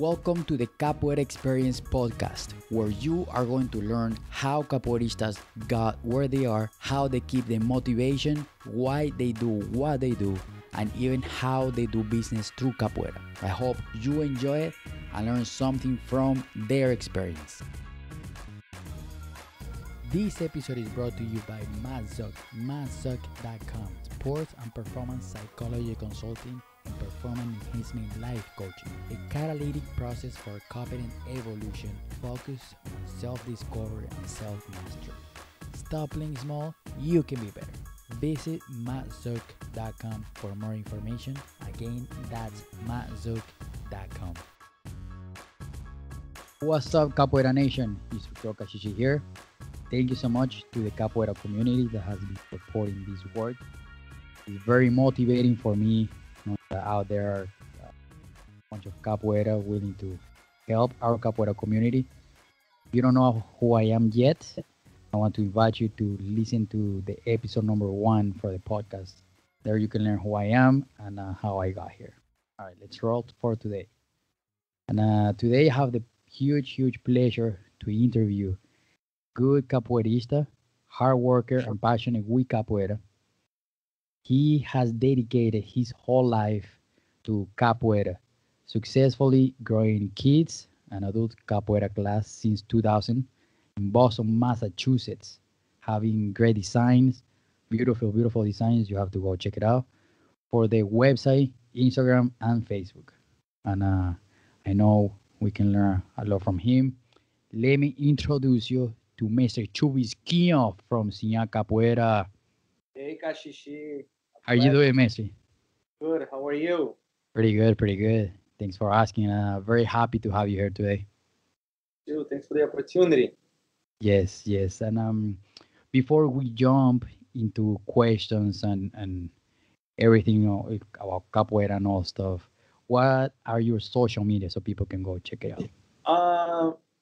Welcome to the Capoeira Experience podcast, where you are going to learn how capoeiristas got where they are, how they keep the motivation, why they do what they do, and even how they do business through capoeira. I hope you enjoy it and learn something from their experience. This episode is brought to you by mazzuk.com, sports and performance psychology consulting and performance enhancement life coaching, a catalytic process for confident evolution focused on self-discovery and self-mastery. Stop playing small, you can be better. Visit mazzuk.com for more information. Again, that's mazzuk.com. What's up, Capoeira Nation? It's Roka Shishi here. Thank you so much to the Capoeira community that has been supporting this work. It's very motivating for me. Out there are a bunch of capoeira willing to help our capoeira community. If you don't know who I am yet, I want to invite you to listen to the episode number 1 for the podcast. There you can learn who I am and how I got here. All right, let's roll for today. And today I have the huge pleasure to interview good capoeirista, hard worker, and passionate with capoeira. He has dedicated his whole life to capoeira, successfully growing kids and adult capoeira class since 2000 in Boston, Massachusetts, having great designs, beautiful designs. You have to go check it out for the website, Instagram, and Facebook. And I know we can learn a lot from him. Let me introduce you to Mestre Chuvisquinho from Sinha Capoeira. Hey, Kashishi. How are you doing, Mestre? Good. How are you? Pretty good. Thanks for asking. Very happy to have you here today. Dude, thanks for the opportunity. Yes. And before we jump into questions and everything about capoeira and all stuff, what are your social media so people can go check it out?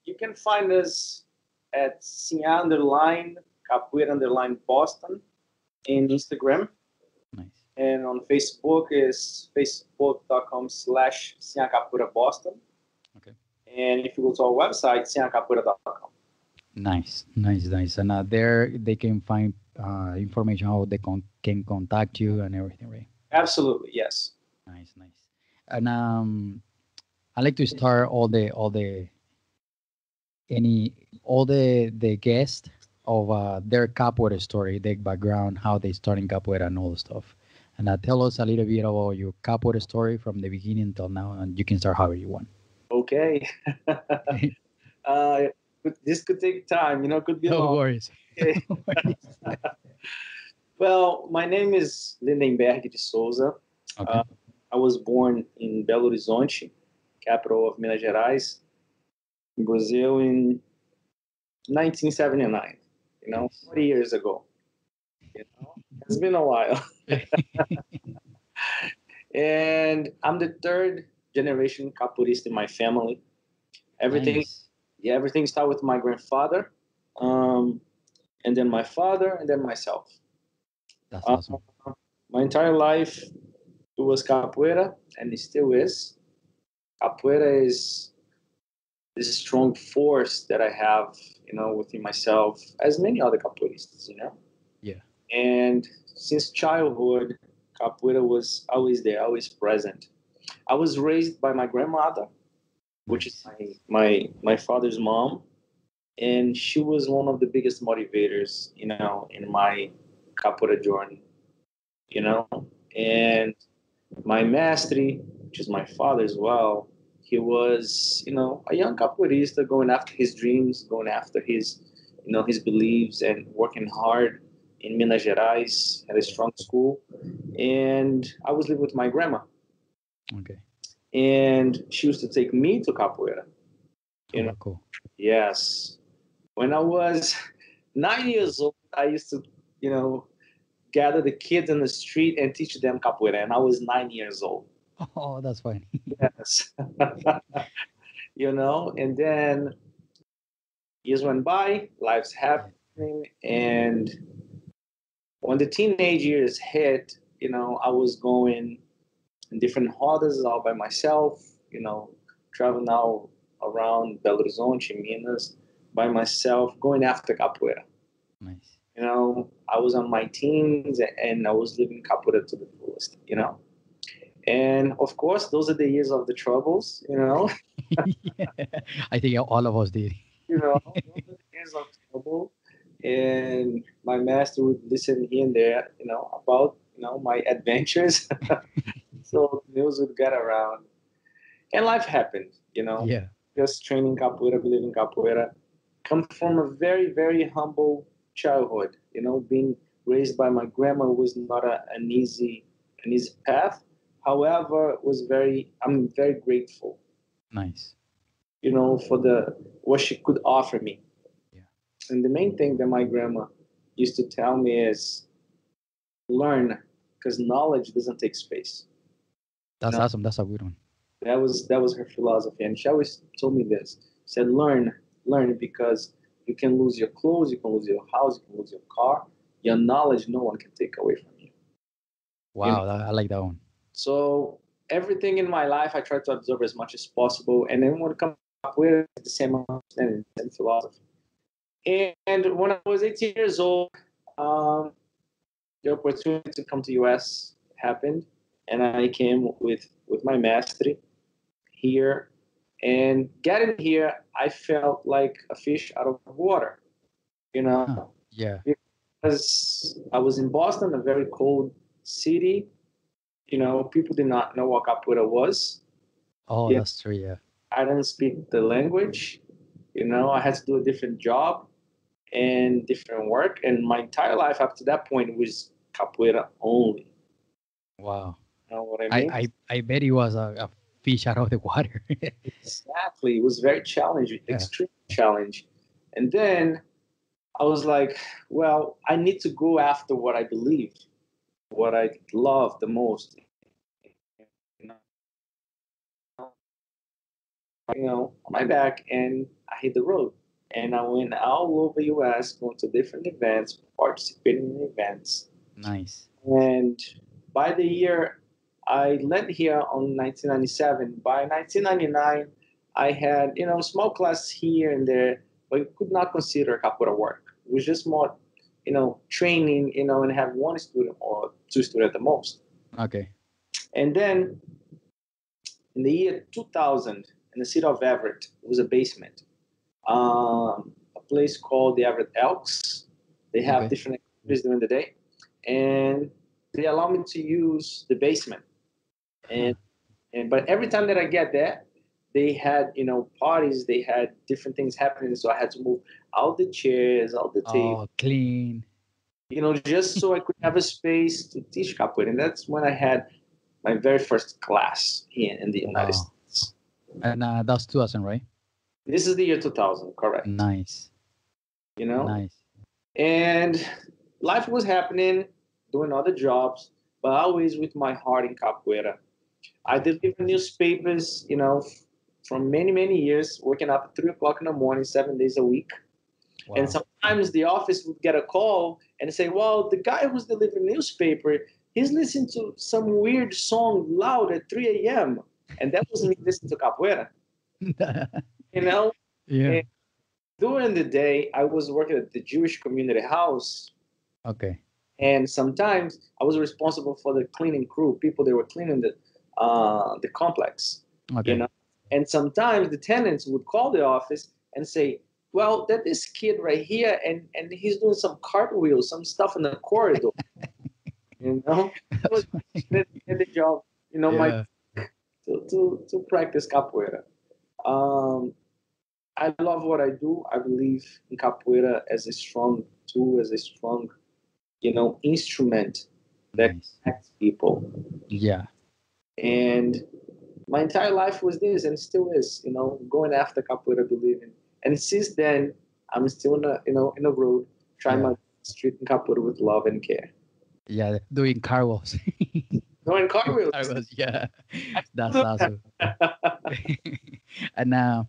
You can find us at Sinha _Capoeira Boston in Instagram. Nice. And on Facebook is facebook.com/Sinha Capoeira Boston. Okay. And if you go to our website, sinhacapoeira.com. Nice. And there they can find information how they can contact you and everything, right? Absolutely, yes. Nice. And I like to start all the guests of their capoeira story, their background, how they start in capoeira and all the stuff. And tell us a little bit about your capoeira story from the beginning until now, and you can start however you want. Okay. This could take time, could be long. No worries. Okay. Well, my name is Lindenberg de Souza. Okay. I was born in Belo Horizonte, capital of Minas Gerais, in Brazil in 1979, 40 years ago. It's been a while. And I'm the third generation capoeirista in my family. Everything started with my grandfather, and then my father, and then myself. That's awesome. My entire life, it was capoeira, and it still is. Capoeira is this strong force that I have, within myself, as many other capoeiristas, Yeah. And since childhood, capoeira was always there, always present. I was raised by my grandmother, which is my father's mom, and she was one of the biggest motivators, in my capoeira journey, And my Mestre, which is my father as well, he was, a young capoeirista going after his dreams, going after his, his beliefs and working hard in Minas Gerais at a strong school. And I was living with my grandma. Okay. And she used to take me to capoeira. Cool. Yes. When I was 9 years old, I used to, gather the kids in the street and teach them capoeira. And I was 9 years old. Oh, that's funny. Yes. And then years went by, life's happening. And when the teenage years hit, I was going in different holidays all by myself, travel now around Belo Horizonte, Minas, by myself, going after capoeira. Nice. I was on my teens and I was living capoeira to the fullest. And of course, those are the years of the troubles. Yeah. I think all of us did. Those are the years of trouble. And my master would listen here and there, about my adventures. So the news would get around, and life happened. Yeah. Just training capoeira, believing capoeira, come from a very very humble childhood. Being raised by my grandma was not an easy path. However, I'm very grateful, Nice. for the what she could offer me. Yeah. And the main thing that my grandma used to tell me is learn, because knowledge doesn't take space. You That's know, awesome. That's a good one. that was her philosophy, and she always told me this. She said, learn, because you can lose your clothes, you can lose your house, you can lose your car. Your knowledge, no one can take away from you. You know. Wow, I like that one. So everything in my life, I try to absorb as much as possible, and then when it comes up with the same understanding, the same philosophy. And when I was 18 years old, um, the opportunity to come to US happened, and I came with my Mestre here. And getting here, I felt like a fish out of water, you Huh. know, Yeah. because I was in Boston, a very cold city. People did not know what capoeira was. Oh, Yeah, that's true. Yeah. I didn't speak the language. I had to do a different job and different work. And my entire life up to that point was capoeira only. Wow. You know what I I mean? I, I bet he was a fish out of the water. Exactly. It was very challenging, Yeah. extreme challenge. And then I was like, well, I need to go after what I believe, what I love the most. You on my back, and I hit the road. And I went all over US, going to different events, participating in events. Nice. And by the year I landed here on 1997, by 1999, I had, small classes here and there, but you could not consider capoeira work. It was just more, training, and have one student or two students at the most. Okay. And then in the year 2000, in the city of Everett, it was a basement, a place called the Everett Elks. They have Okay. different activities during the day, and they allow me to use the basement. Huh. And but every time that I get there, they had parties. They had different things happening, so I had to move all the chairs, all the tables, Oh, clean. just so I could have a space to teach capoeira. And that's when I had my very first class here in the United Wow. States. And that's 2000, right? This is the year 2000, correct? Nice. You know, Nice. and life was happening, doing other jobs, but always with my heart in capoeira. I delivered newspapers, from many, many years, working up at 3 o'clock in the morning, 7 days a week. And Wow. sometimes the office would get a call and say, well, the guy who's delivering newspaper, he's listening to some weird song loud at 3 a.m. And that was me listening to capoeira, you know? Yeah. And during the day, I was working at the Jewish community house. Okay. And sometimes I was responsible for the cleaning crew, people that were cleaning the complex, you Okay. know. And sometimes the tenants would call the office and say, "Well, that this kid right here, and he's doing some cartwheels, some stuff in the corridor." That was That's funny. the job, my Yeah. to practice capoeira. Um, I love what I do. I believe in capoeira as a strong tool, as a strong instrument that Nice. connects people. Yeah. And my entire life was this, and still is, going after capoeira, believing. And since then, I'm still in a road, trying Yeah. my street in capoeira with love and care. Yeah. Doing carvels. Going cartwheels. Carvels. Yeah. I That's still do awesome. that. And now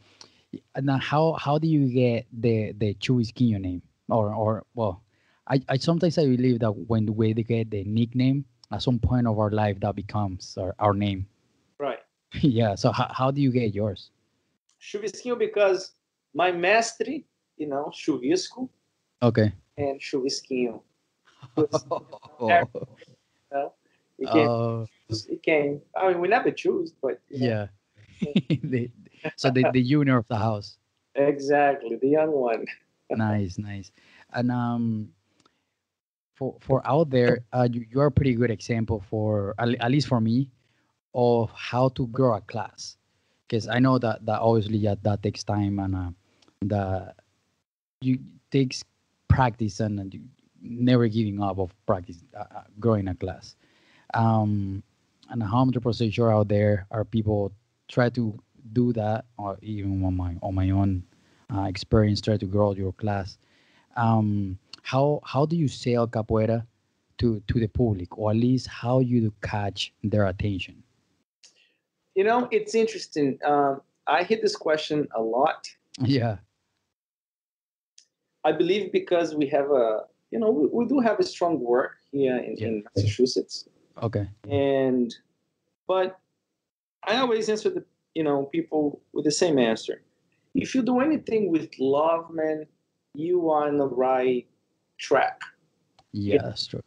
how do you get the Chuvisquinho name? Or well, I sometimes I believe that when we get the nickname at some point of our life that becomes our name. Right. Yeah. So how do you get yours? Chuvisquinho because my mestre, Chuvisco Okay. and Chuvisquinho. Was, Oh, you know, he came. oh, He came. I mean, we never choose, but yeah. the, so the junior of the house. exactly the young one. Nice, nice. And for out there, you are a pretty good example for at least for me of how to grow a class, because I know that obviously yeah, that takes time and the you takes practice and you never giving up of practice growing a class. And 100% sure out there are people try to do that, or even on my own experience try to grow your class. How do you sell capoeira to the public, or at least how you catch their attention? It's interesting. I hit this question a lot. Yeah. I believe because we have we do have a strong work here Yeah. in Massachusetts, Okay. and but I always answer the people with the same answer. If you do anything with love, man, you are on the right track. Yeah, that's true.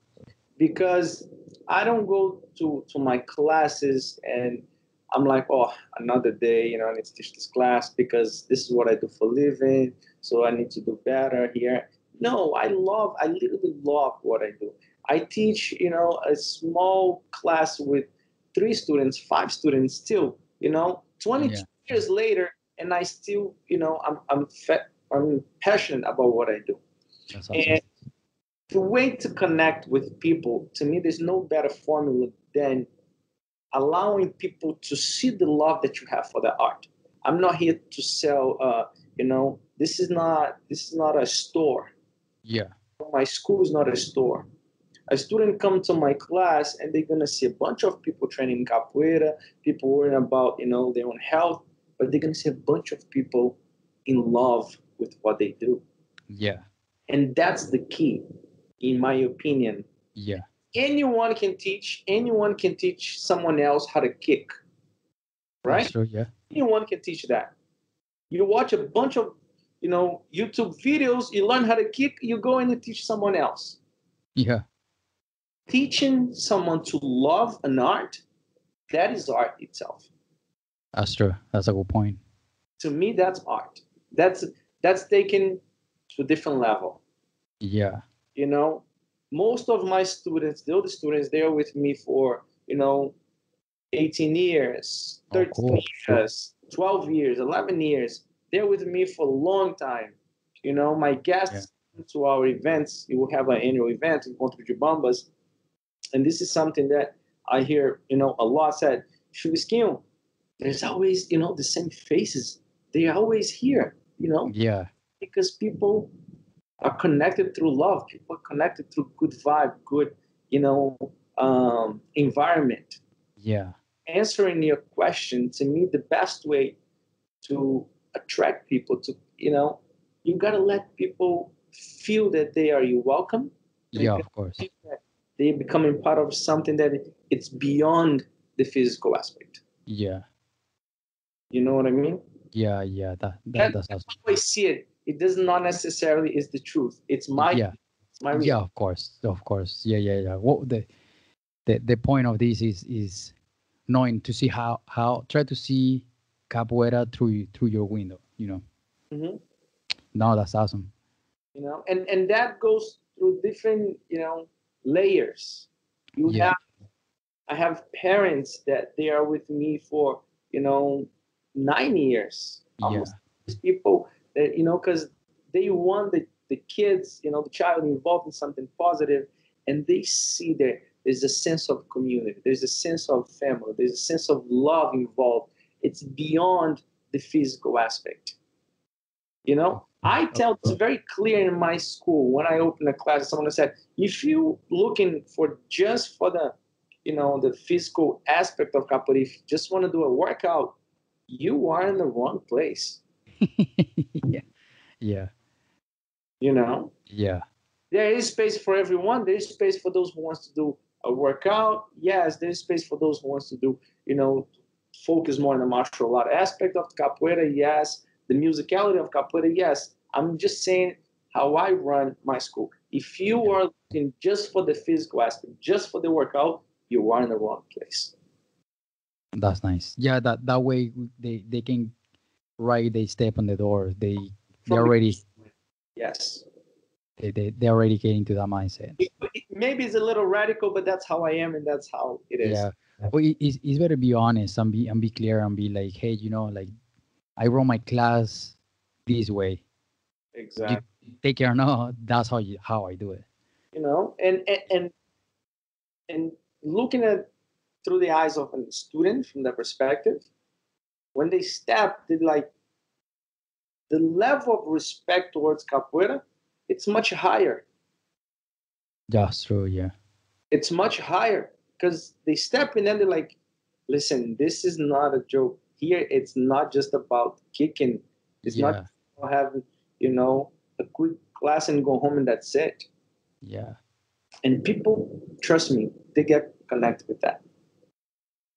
Because I don't go to my classes and I'm like, oh, another day, I need to teach this class because this is what I do for a living, so I need to do better here. No, I literally love what I do. I teach, a small class with 3 students, 5 students still, 22 Yeah, years later, and I still, I'm passionate about what I do. that's And awesome. the way to connect with people, to me, there's no better formula than allowing people to see the love that you have for the art. I'm not here to sell. This is not a store. Yeah, My school is not a store. A student come to my class and they're gonna see a bunch of people training capoeira, people worrying about their own health, but they're gonna see a bunch of people in love with what they do, yeah, and that's the key, in my opinion. yeah. Anyone can teach someone else how to kick, That's right? true. Yeah, Anyone can teach that. You watch a bunch of YouTube videos, you learn how to kick, you go in and teach someone else. yeah. Teaching someone to love an art, that is art itself. That's true. That's a good point. To me, that's art. That's taken to a different level. Yeah. you know Most of my students, the older students, they are with me for 18 years, Oh, 13 cool. years, 12 years, 11 years. They're with me for a long time. My Yeah. guests to our events, we will have an annual event in Ponto de Bambas. And this is something that I hear, a lot said, Chuvisquinho, there's always, the same faces. They're always here, Yeah. because people are connected through love. People are connected through good vibe, good, environment. Yeah. Answering your question, to me, the best way to attract people to, you got to let people feel that they are you welcome. You Yeah. got Of course. to feel that they're becoming part of something that it's beyond the physical aspect. Yeah. You know what I mean? Yeah. Yeah. That's That's awesome. how I see it. It does not necessarily is the truth. Yeah. It's my Yeah. result. Of course. Of course. Yeah. Yeah. Yeah. What the point of this is knowing to see how try to see capoeira through your window. Mhm. No, that's awesome. And that goes through different layers. you Yeah. have I have parents that they are with me for 9 years almost. Yeah. These people that because they want the kids, the child involved in something positive, and they see there's a sense of community, there's a sense of family, there's a sense of love involved. It's beyond the physical aspect. I Okay. tell it's very clear in my school when I open a class. Someone said, if you looking for just for the physical aspect of capoeira, if you just want to do a workout, you are in the wrong place. Yeah. Yeah. You know, Yeah. there is space for everyone. There is space for those who wants to do a workout. Yes, there is space for those who wants to do, focus more on the martial art aspect of capoeira, yes. The musicality of capoeira, yes. I'm just saying how I run my school. If you are looking just for the physical aspect, just for the workout, you are in the wrong place. That's nice. Yeah, that way they can they step on the door. They already Yes. they already get into that mindset. Maybe it's a little radical, but that's how I am, and that's how it is. Yeah. Well, it's better to be honest and be clear and be like, hey, like I run my class this way. Exactly. You take care. No, that's how I do it. And looking at through the eyes of a student from that perspective, when they step, they like the level of respect towards capoeira, it's much higher. That's true. Yeah. It's much higher because they step in and they're like, listen, this is not a joke. Here, it's not just about kicking. It's not about having, a quick class and go home and that's it. Yeah. And people, trust me, they get connected with that.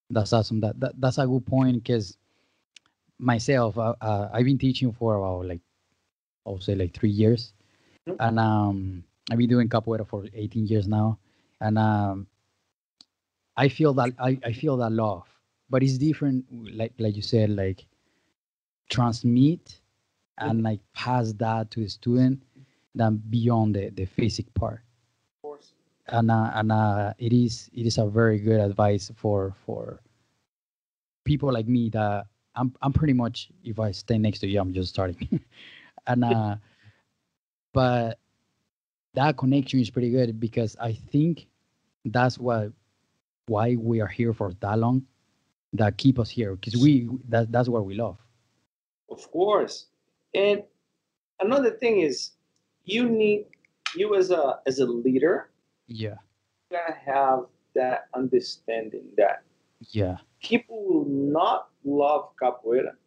That's awesome. That's a good point because myself, I've been teaching for about like I'll say like 3 years, and I've been doing capoeira for 18 years now, and I feel that I feel that love, but it's different. Like you said, like transmit and like pass that to the student than beyond the physic part. Of course. And it is a very good advice for people like me that I'm pretty much, if I stay next to you, I'm just starting. And but that connection is pretty good because I think that's why we are here for that long, that keep us here, because that's what we love. Of course. And another thing is you as a leader, Yeah. you gotta have that understanding that people will not love capoeira.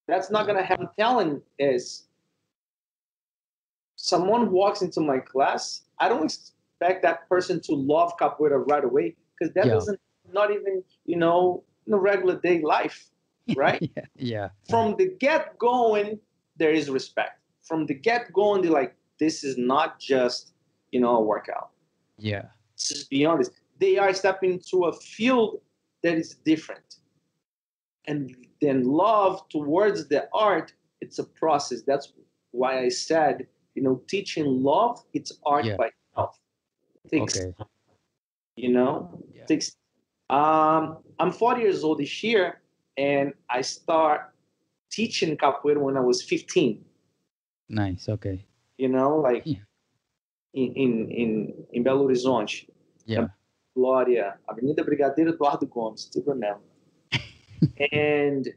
That's not gonna happen. Talent is someone walks into my class, I don't expect that person to love capoeira right away because that doesn't, not even, in a regular day life, right? Yeah. From the get going, there is respect. From the get going, they're like, this is not just, a workout. Yeah. This is beyond this. They are stepping into a field that is different. And then love towards the art, it's a process. That's why I said, teaching love, it's art by itself. It takes, takes. I'm 40 years old this year, and I start teaching capoeira when I was 15. Nice. Okay. Like in Belo Horizonte. Yeah. Glória, Avenida Brigadeiro Eduardo Gomes, still remember. And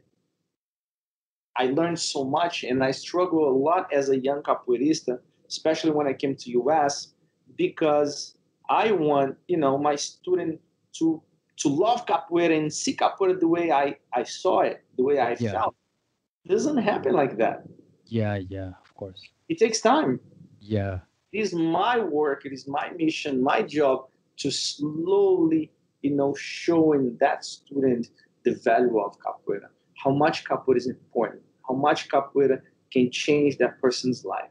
I learned so much, and I struggle a lot as a young capoeirista, especially when I came to US, because I want, my student to love capoeira and see capoeira the way I saw it, the way I felt. It doesn't happen like that. Yeah, of course. It takes time. Yeah. It is my work, it is my mission, my job to slowly, showing that student the value of capoeira, how much capoeira is important, how much capoeira can change that person's life.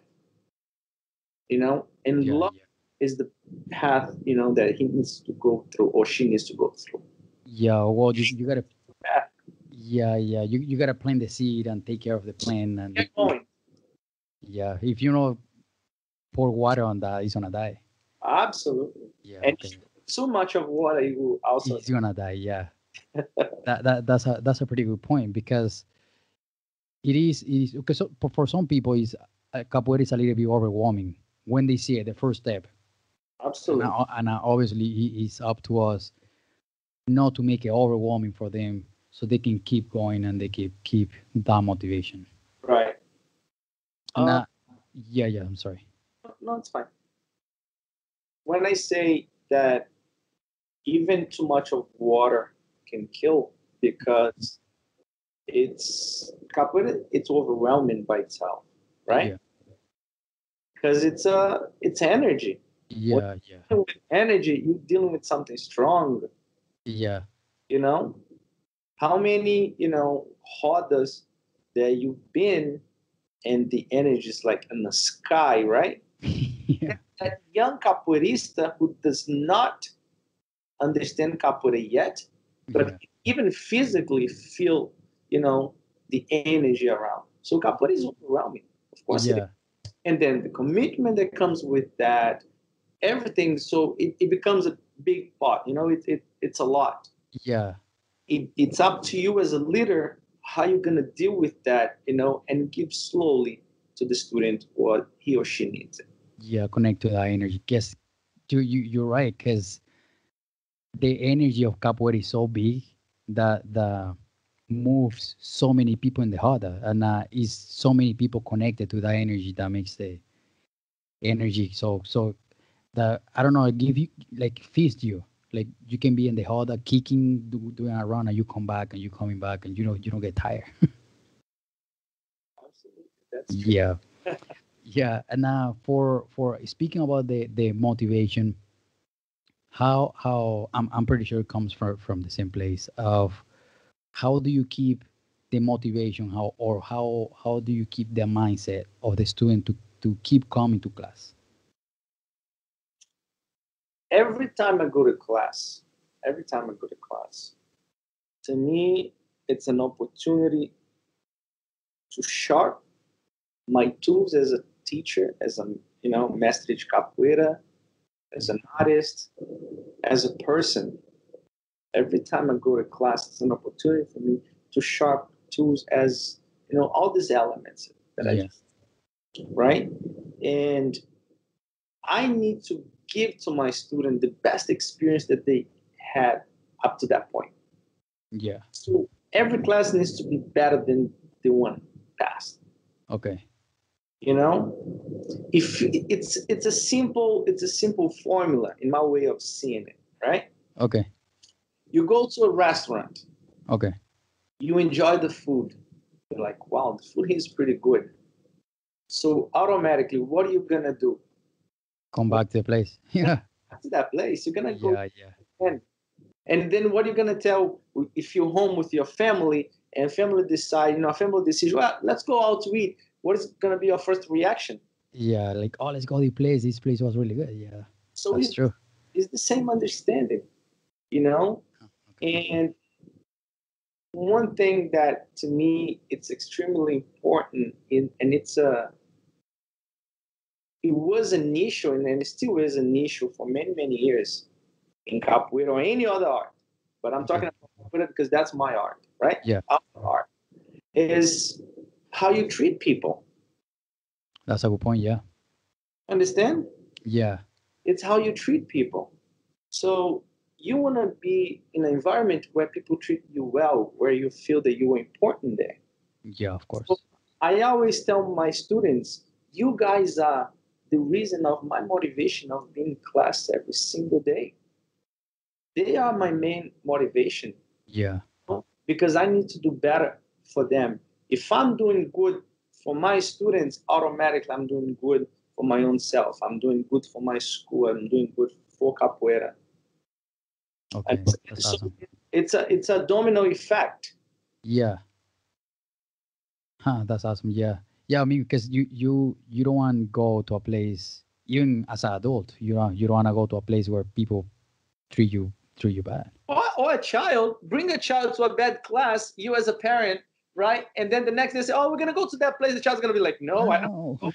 And love is the path, that he needs to go through or she needs to go through. Yeah, well, you gotta. Yeah. You gotta plant the seed and take care of the plant and get going. Yeah, if you don't pour water on that, it's gonna die. Absolutely. Yeah. And so much of water, you will also. It's gonna die. Yeah. That's a pretty good point because it is because for some people is capoeira is a little bit overwhelming when they see it the first step. Absolutely. And obviously it's up to us not to make it overwhelming for them, so they can keep going and they keep that motivation. Right. Yeah. I'm sorry. No, it's fine. When I say that even too much of water can kill because it's overwhelming by itself, right? Yeah. Because it's energy. When Yeah, yeah, you're dealing with energy, you're dealing with something strong. yeah, You know, how many rodas that you've been, and the energy is like in the sky, right? yeah, That young capoeirista who does not understand capoeira yet, but yeah, even physically feel, the energy around. So capoeira is overwhelming, of course it is. yeah, And then the commitment that comes with that, everything. So it becomes a big part. It's a lot. yeah. It's up to you as a leader how you're going to deal with that, and give slowly to the student what he or she needs. Yeah, connect to that energy. Guess you're right, because the energy of capoeira is so big that the moves so many people in the heart, and is so many people connected to that energy that makes the energy so that I don't know, give you like feast you. Like you can be in the hot kicking, doing a run, and you come back and you coming back, and you don't get tired. Absolutely, that's true. Yeah, yeah. And now for speaking about the motivation, how I'm pretty sure it comes from the same place of how do you keep the motivation, how do you keep the mindset of the student to keep coming to class? Every time I go to class, every time I go to class, to me, it's an opportunity to sharp my tools as a teacher, as a mestre de capoeira, as an artist, as a person. Every time I go to class, it's an opportunity for me to sharp tools as all these elements that I Yeah, just right, and I need to give to my student the best experience that they had up to that point. yeah. So every class needs to be better than the one past. Okay, You know, if it's a simple formula in my way of seeing it. Right? okay, You go to a restaurant, okay. you enjoy the food. You're like, wow, the food here is pretty good. So automatically, what are you gonna do? Come When back to the place. you Yeah, get to that place, you're gonna go yeah, yeah, again. And then what are you gonna tell if you're home with your family and family decide, family decision, well, let's go out to eat. What is gonna be your first reaction? yeah. Like, oh, let's go to the place. This place was really good. Yeah, So that's true. it's the same understanding, you know? Oh, okay. And one thing that to me it's extremely important and it was an issue and it still is an issue for many, many years in capoeira or any other art. But I'm Okay. talking about capoeira because that's my art, right? Yeah, Our art is how you treat people. that's a good point. Yeah, Understand? yeah, It's how you treat people. So you want to be in an environment where people treat you well, where you feel that you are important there. yeah. Of So course. I always tell my students, you guys are the reason of my motivation of being in class every single day. They are my main motivation, Yeah, because I need to do better for them. If I'm doing good for my students, automatically I'm doing good for my own self. I'm doing good for my school. I'm doing good for capoeira. And okay. That's so awesome. it's a domino effect. Yeah, huh, that's awesome. Yeah, yeah. I mean, because you don't want to go to a place even as an adult. You don't want to go to a place where people treat you bad. Or a child, bring a child to a bad class, you as a parent, right? And then the next day say, oh, we're gonna go to that place. The child's gonna be like, no, I don't No. go.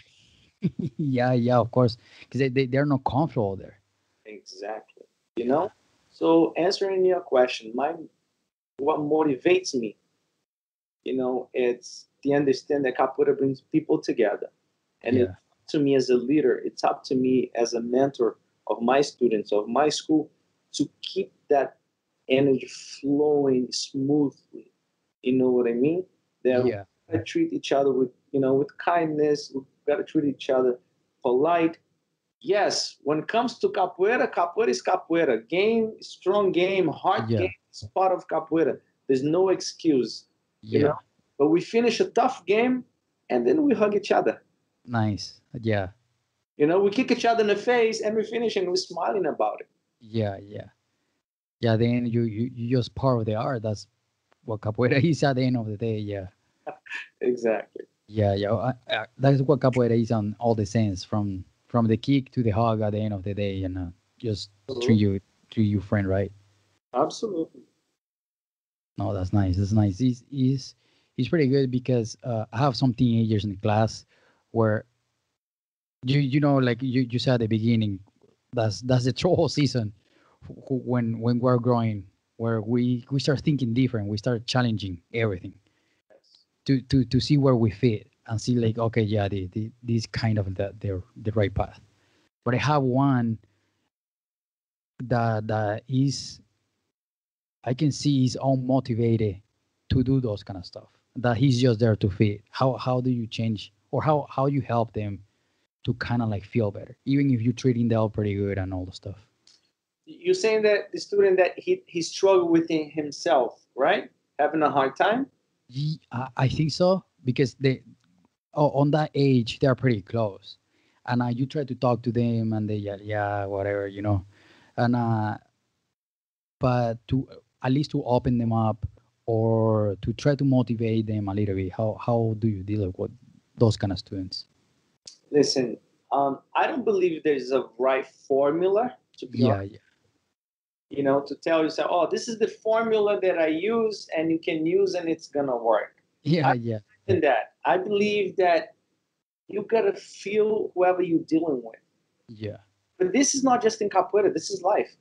Yeah, yeah. Of course, because they're not comfortable there. Exactly. You Yeah, know? So answering your question, what motivates me, it's the understand that capoeira brings people together. And it's yeah, up to me as a leader, it's up to me as a mentor of my students, of my school, to keep that energy flowing smoothly. You know what I mean? That we yeah, gotta treat each other with kindness. We gotta treat each other polite. Yes, when it comes to capoeira, capoeira is capoeira. Game, strong game, hard game yeah, is part of capoeira. There's no excuse, you know. yeah. But we finish a tough game and then we hug each other. Nice. Yeah, You know, we kick each other in the face and we finish and we're smiling about it. Yeah, yeah, yeah. Then you just part of the art. That's what capoeira is at the end of the day. Yeah, Exactly. yeah, yeah. That's what capoeira is on all the sense, from the kick to the hug at the end of the day, and just treat Absolutely. you friend right. Absolutely. No, that's nice. That's nice. He's pretty good because I have some teenagers in the class where you know, like you said at the beginning, that's the troll season, when we're growing, where we start thinking different, we start challenging everything Yes. to see where we fit and see, like, okay, yeah, this kind of the right path. But I have one that is, I can see he's unmotivated to do those kind of stuff. That he's just there to fit. How do you change, or how you help them to kind of like feel better, even if you're treating them pretty good and all the stuff? You're saying that the student that he struggled within himself, right? Having a hard time. I think so, because they, on that age, they're pretty close, and you try to talk to them, and they, yeah, yeah, whatever, and but to, at least to open them up, or to try to motivate them a little bit. How do you deal with those kind of students? Listen, I don't believe there's a right formula, to be Yeah, honest. yeah, You know, to tell yourself, oh, this is the formula that I use and you can use and it's gonna work. yeah, I yeah, believe in that. I believe that you gotta feel whoever you're dealing with. yeah, But this is not just in capoeira. This is life.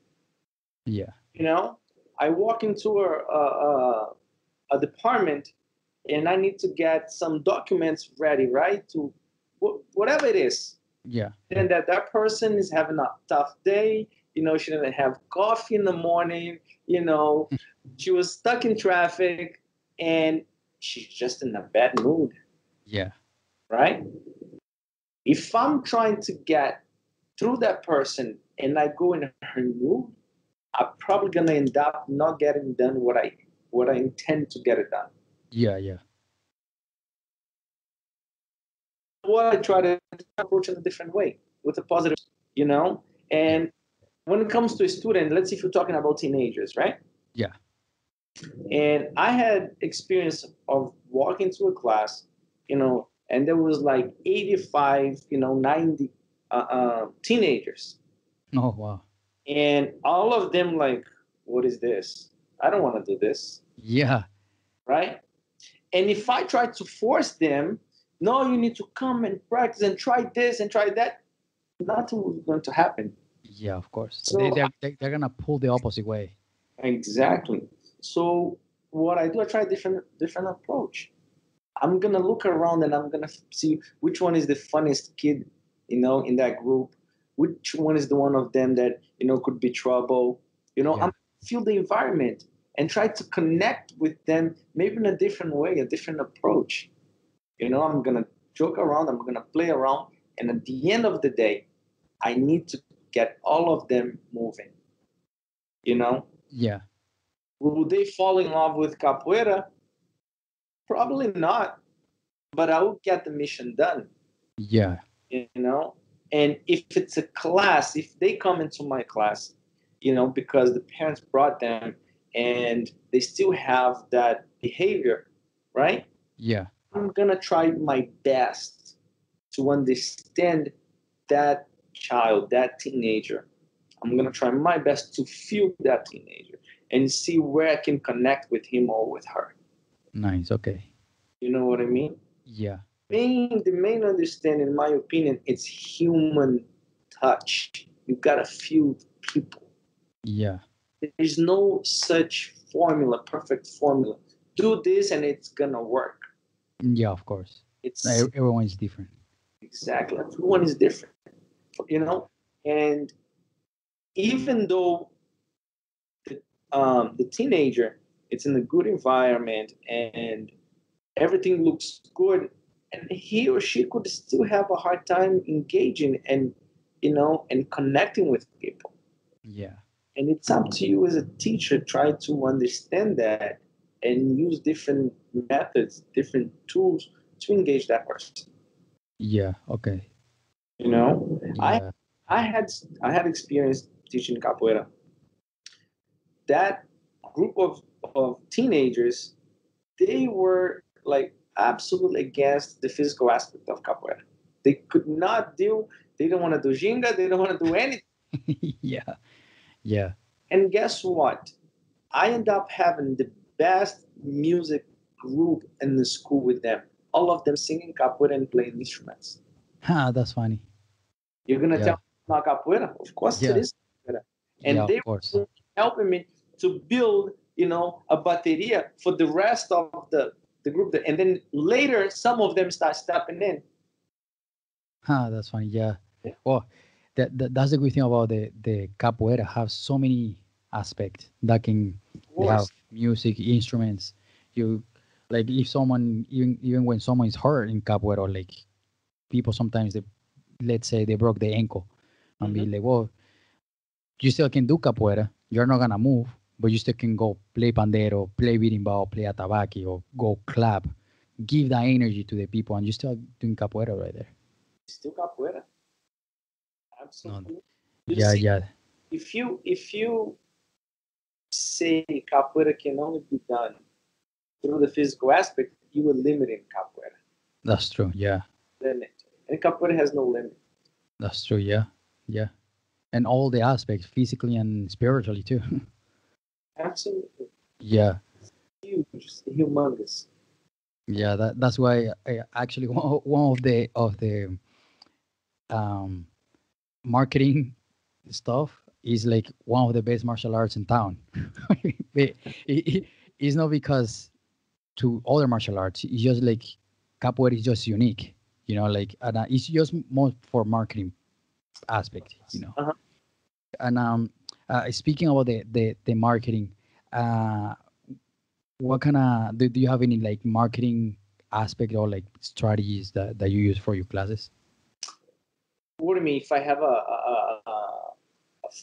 yeah, You know, I walk into a department and I need to get some documents ready, right? To whatever it is. yeah, And that person is having a tough day. You know, she didn't have coffee in the morning. You know, she was stuck in traffic and she's just in a bad mood, yeah, right? If I'm trying to get through that person and I go in her mood, I'm probably gonna end up not getting done what I intend to get it done. yeah, yeah, What I try to approach in a different way with a positive, you know. yeah, And when it comes to a student, let's see if you're talking about teenagers, right? yeah. And I had experience of walking to a class, you know, and there was like 85, 90 teenagers, Oh, wow. and all of them like, what is this? I don't want to do this, Yeah, right? And if I try to force them, no, you need to come and practice and try this and try that, nothing was going to happen. yeah, of course. They So they're gonna pull the opposite way. exactly. So what I do, I try a different approach. I'm gonna look around and I'm gonna see which one is the funniest kid, in that group. Which one is the one of them that could be trouble. Yeah, I'm feel the environment and try to connect with them, maybe in a different way, a different approach. I'm gonna joke around, I'm gonna play around, and at the end of the day, I need to get all of them moving. You know, yeah, will they fall in love with capoeira? Probably not, but I will get the mission done. yeah, you know and if it's a class, if they come into my class, because the parents brought them and they still have that behavior, right? yeah, I'm gonna try my best to understand that child, that teenager. I'm gonna try my best to feel that teenager and see where I can connect with him or with her. nice. Okay. You know what I mean? Yeah, The main understanding, in my opinion, it's human touch. You gotta feel people. yeah, There's no such formula, perfect formula. Do this and it's gonna work. yeah, of course. It's Everyone is different. exactly, everyone is different, you know. And even though the teenager, it's in a good environment and everything looks good, and he or she could still have a hard time engaging and connecting with people. Yeah, And it's up to you as a teacher try to understand that and use different methods, different tools to engage that person. yeah, okay. I Yeah. I had I had experience teaching capoeira. That group of teenagers, they were like absolutely against the physical aspect of capoeira. They could not do. They don't want to do ginga. They don't want to do anything. Yeah. Yeah. And guess what? I end up having the best music group in the school with them. All of them singing capoeira and playing instruments. That's funny. You're gonna tell Yeah. me not capoeira? Of course it Yeah. is capoeira. Yeah, And of they course. were helping me to build, a bateria for the rest of the group. And then later, some of them start stepping in. That's funny. Yeah. Yeah. Well, that's the good thing about the capoeira. Have so many aspects that can Of they have course. music, instruments. You like if someone even when someone is hurt in capoeira, like people sometimes they let's say they broke the ankle and be Mhm. like, well, you still can do capoeira. You're not gonna move, but you still can go play pandero, play berimbau, play atabaki, or go clap. Give that energy to the people, and you still doing capoeira right there. Still capoeira. No, Absolutely. You yeah, see, yeah, if you say capoeira can only be done through the physical aspect, you will limit in capoeira. that's true. Yeah, Limit. And capoeira has no limit. that's true. Yeah, yeah, and all the aspects, physically and spiritually too. Absolutely. Yeah, Huge, humongous. yeah. That's why I actually one of the um marketing stuff is like one of the best martial arts in town. It's not because to other martial arts. It's just like capoeira is just unique, like and it's just more for marketing aspect, Uh-huh. And speaking about the marketing, uh, what kind of do you have any like marketing aspect or like strategies that you use for your classes? What do you mean? If I have a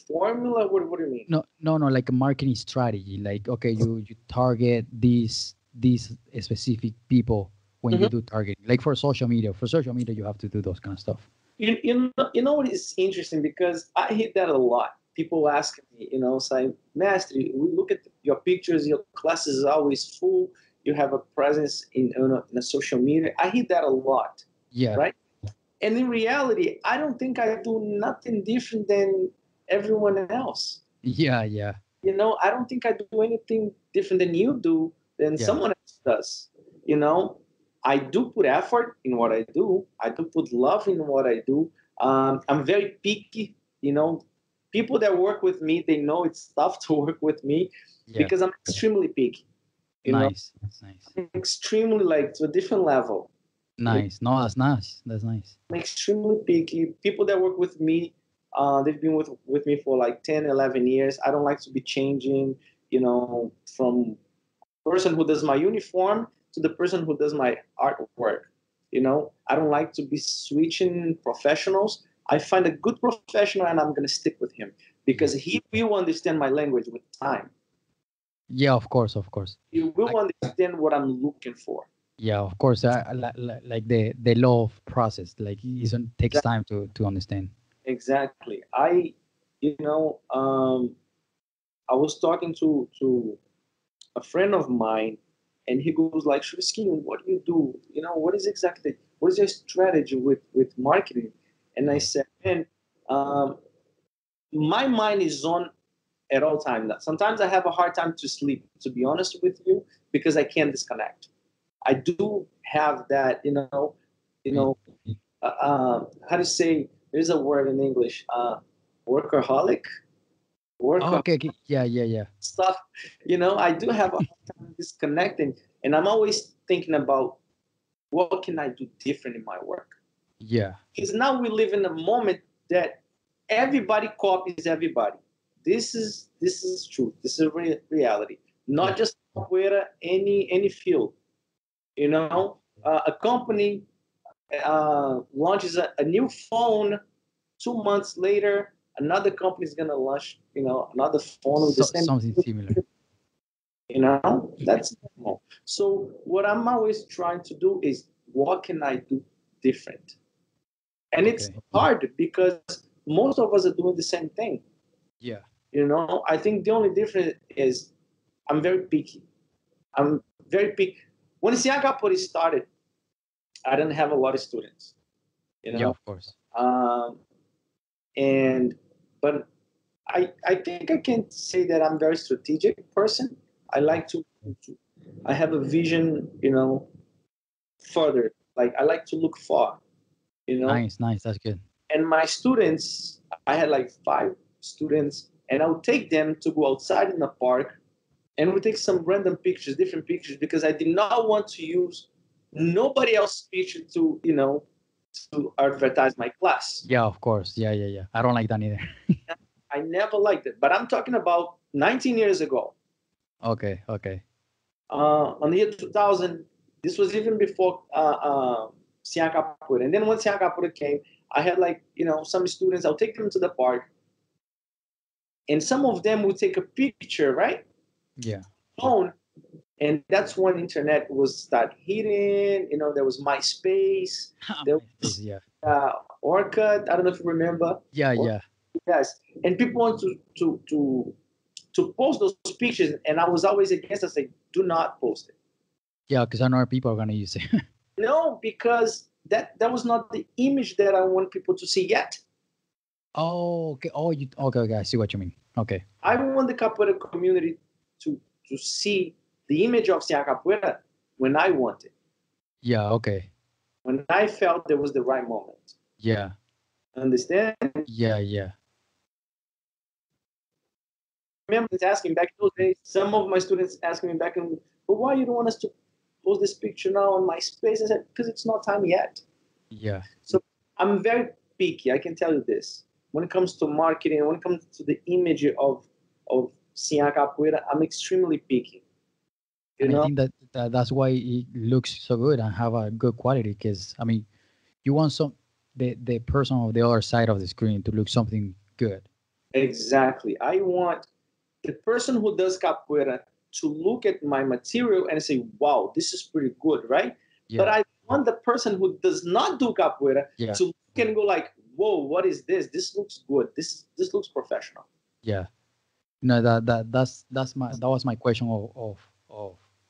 formula, what do you mean? No, no, no, like a marketing strategy. Like, okay, you target these specific people when Mhm. you do targeting. Like for social media. For social media, you have to do those kind of stuff. You know what is interesting because I hit that a lot. People ask me, say, Mestre, we look at your pictures, your class is always full. You have a presence in a social media. I hit that a lot, Yeah, right? And in reality, I don't think I do nothing different than everyone else. yeah, yeah, I don't think I do anything different than you do, than yeah, someone else does. You know, I do put effort in what I do. I do put love in what I do. I'm very picky. People that work with me, they know it's tough to work with me yeah. because I'm extremely picky. You know, Nice, nice, I'm extremely like to a different level. You nice. No, that's nice. That's nice. I'm extremely picky. People that work with me, they've been with me for like 10, 11 years. I don't like to be changing, from person who does my uniform to the person who does my artwork. I don't like to be switching professionals. I find a good professional and I'm going to stick with him because Yeah, he will understand my language with time. yeah. Of course, of course. He I, will understand what I'm looking for. yeah, of course. Like the law of process. Like it takes time to understand. Exactly. I was talking to a friend of mine, and he goes like, "Chuvisquinho, what do you do? What is your strategy with marketing?" And I Yeah. said, "Man, um, my mind is on at all times. Sometimes I have a hard time to sleep, to be honest with you, because I can't disconnect. I do have that, Me- how to say? There's a word in English, workaholic, Oh, work okay, okay. Yeah, yeah, yeah, stuff. I do have a hard time disconnecting, and I'm always thinking about what can I do different in my work. yeah, Because now we live in a moment that everybody copies everybody. This is truth. This is reality. Not yeah. just capoeira, any field. A company launches a new phone. 2 months later, another company is gonna launch, another phone with the So same. something similar. That's normal. So what I'm always trying to do is what can I do different? And it's Okay. hard because most of us are doing the same thing. Yeah. You know, I think the only difference is I'm very picky. I'm very picky. When Sinha Capoeira started, I didn't have a lot of students, you Yeah, know. of course. Um, and but I think I can say that I'm a very strategic person. I like to I have a vision, you know, further. Like I like to look far, you know. Nice, nice. That's good. And my students, I had like 5 students, and I would take them to go outside in the park, and we take some random pictures, different pictures, because I did not want to use nobody else's picture to, you know, to advertise my class. Yeah, of course. Yeah, yeah, yeah. I don't like that either. I never liked it, but I'm talking about 19 years ago. Okay, okay. On the year 2000, this was even before Sinha Capoeira. And then when Sinha Capoeira came, I had like, you know, some students, I'll take them to the park, and some of them would take a picture, right? Yeah. Phone. And that's when internet was start hitting. You know, there was MySpace, there MySpace, was yeah. Orkut. I don't know if you remember. Yeah, Or, yeah. yes, and people want to post those pictures, and I was always against. I say, do not post it. Yeah, because I know people are gonna use it. No, because that was not the image that I want people to see yet. Oh, okay. Oh, you okay, okay. I see what you mean. Okay. I want the capoeira community to to see the image of Sinha Capoeira when I want it, Yeah, okay. when I felt there was the right moment. Yeah. Understand? Yeah, yeah. I remember asking back in those days, some of my students asking me back, and but why you don't want us to post this picture now on MySpace? I said, because it's not time yet. Yeah. So I'm very picky. I can tell you this. When it comes to marketing, when it comes to the image of Sinha Capoeira, I'm extremely picky. You And I know, think that's why it looks so good and have a good quality. Because I mean, you want the person on the other side of the screen to look something good. exactly. I want the person who does capoeira to look at my material and say, "Wow, this is pretty good," right? But Yeah. I want the person who does not do capoeira Yeah. to look and go like, "Whoa, what is this? This looks good. This looks professional." Yeah. No, that's my that was my question of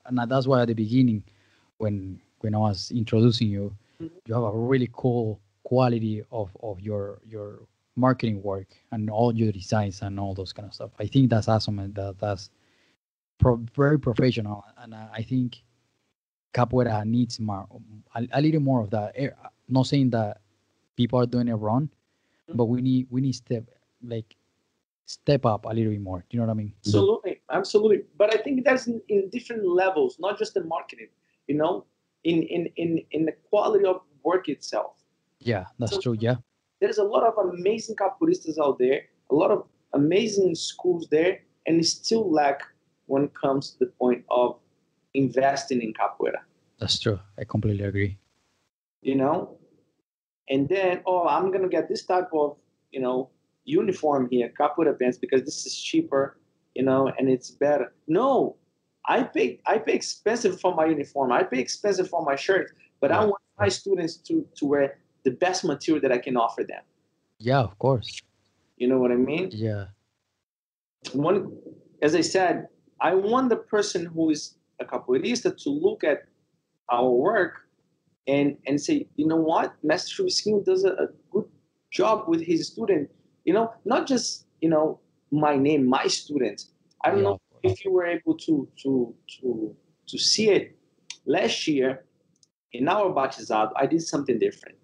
and that's why at the beginning when I was introducing you, Mhm. you have a really cool quality of your marketing work and all your designs and all those kind of stuff. I think that's awesome and that's very professional. And I think capoeira needs more a little more of that. Not saying that people are doing it wrong, but we need like step up a little bit more. Do you know what I mean? Absolutely, absolutely. But I think that's in different levels, not just the marketing. You know, in the quality of work itself. Yeah, that's So true. Yeah. there's a lot of amazing capoeiristas out there, a lot of amazing schools there, and it still lack when it comes to the point of investing in capoeira. That's true. I completely agree. You know, and then I'm gonna get this type of you know uniform here, capoeira pants, because this is cheaper, you know, and it's better. No, I pay expensive for my uniform. I pay expensive for my shirt, but I Yeah. want my students to wear the best material that I can offer them. Yeah, of course. You know what I mean? Yeah. One, as I said, I want the person who is a capoeirista to look at our work and say, you know what, Mestre Chuvisquinho does a good job with his student. You know, not just my name, my student. I don't Yeah, know of course. if you were able to see it last year in our batizado. I did something different.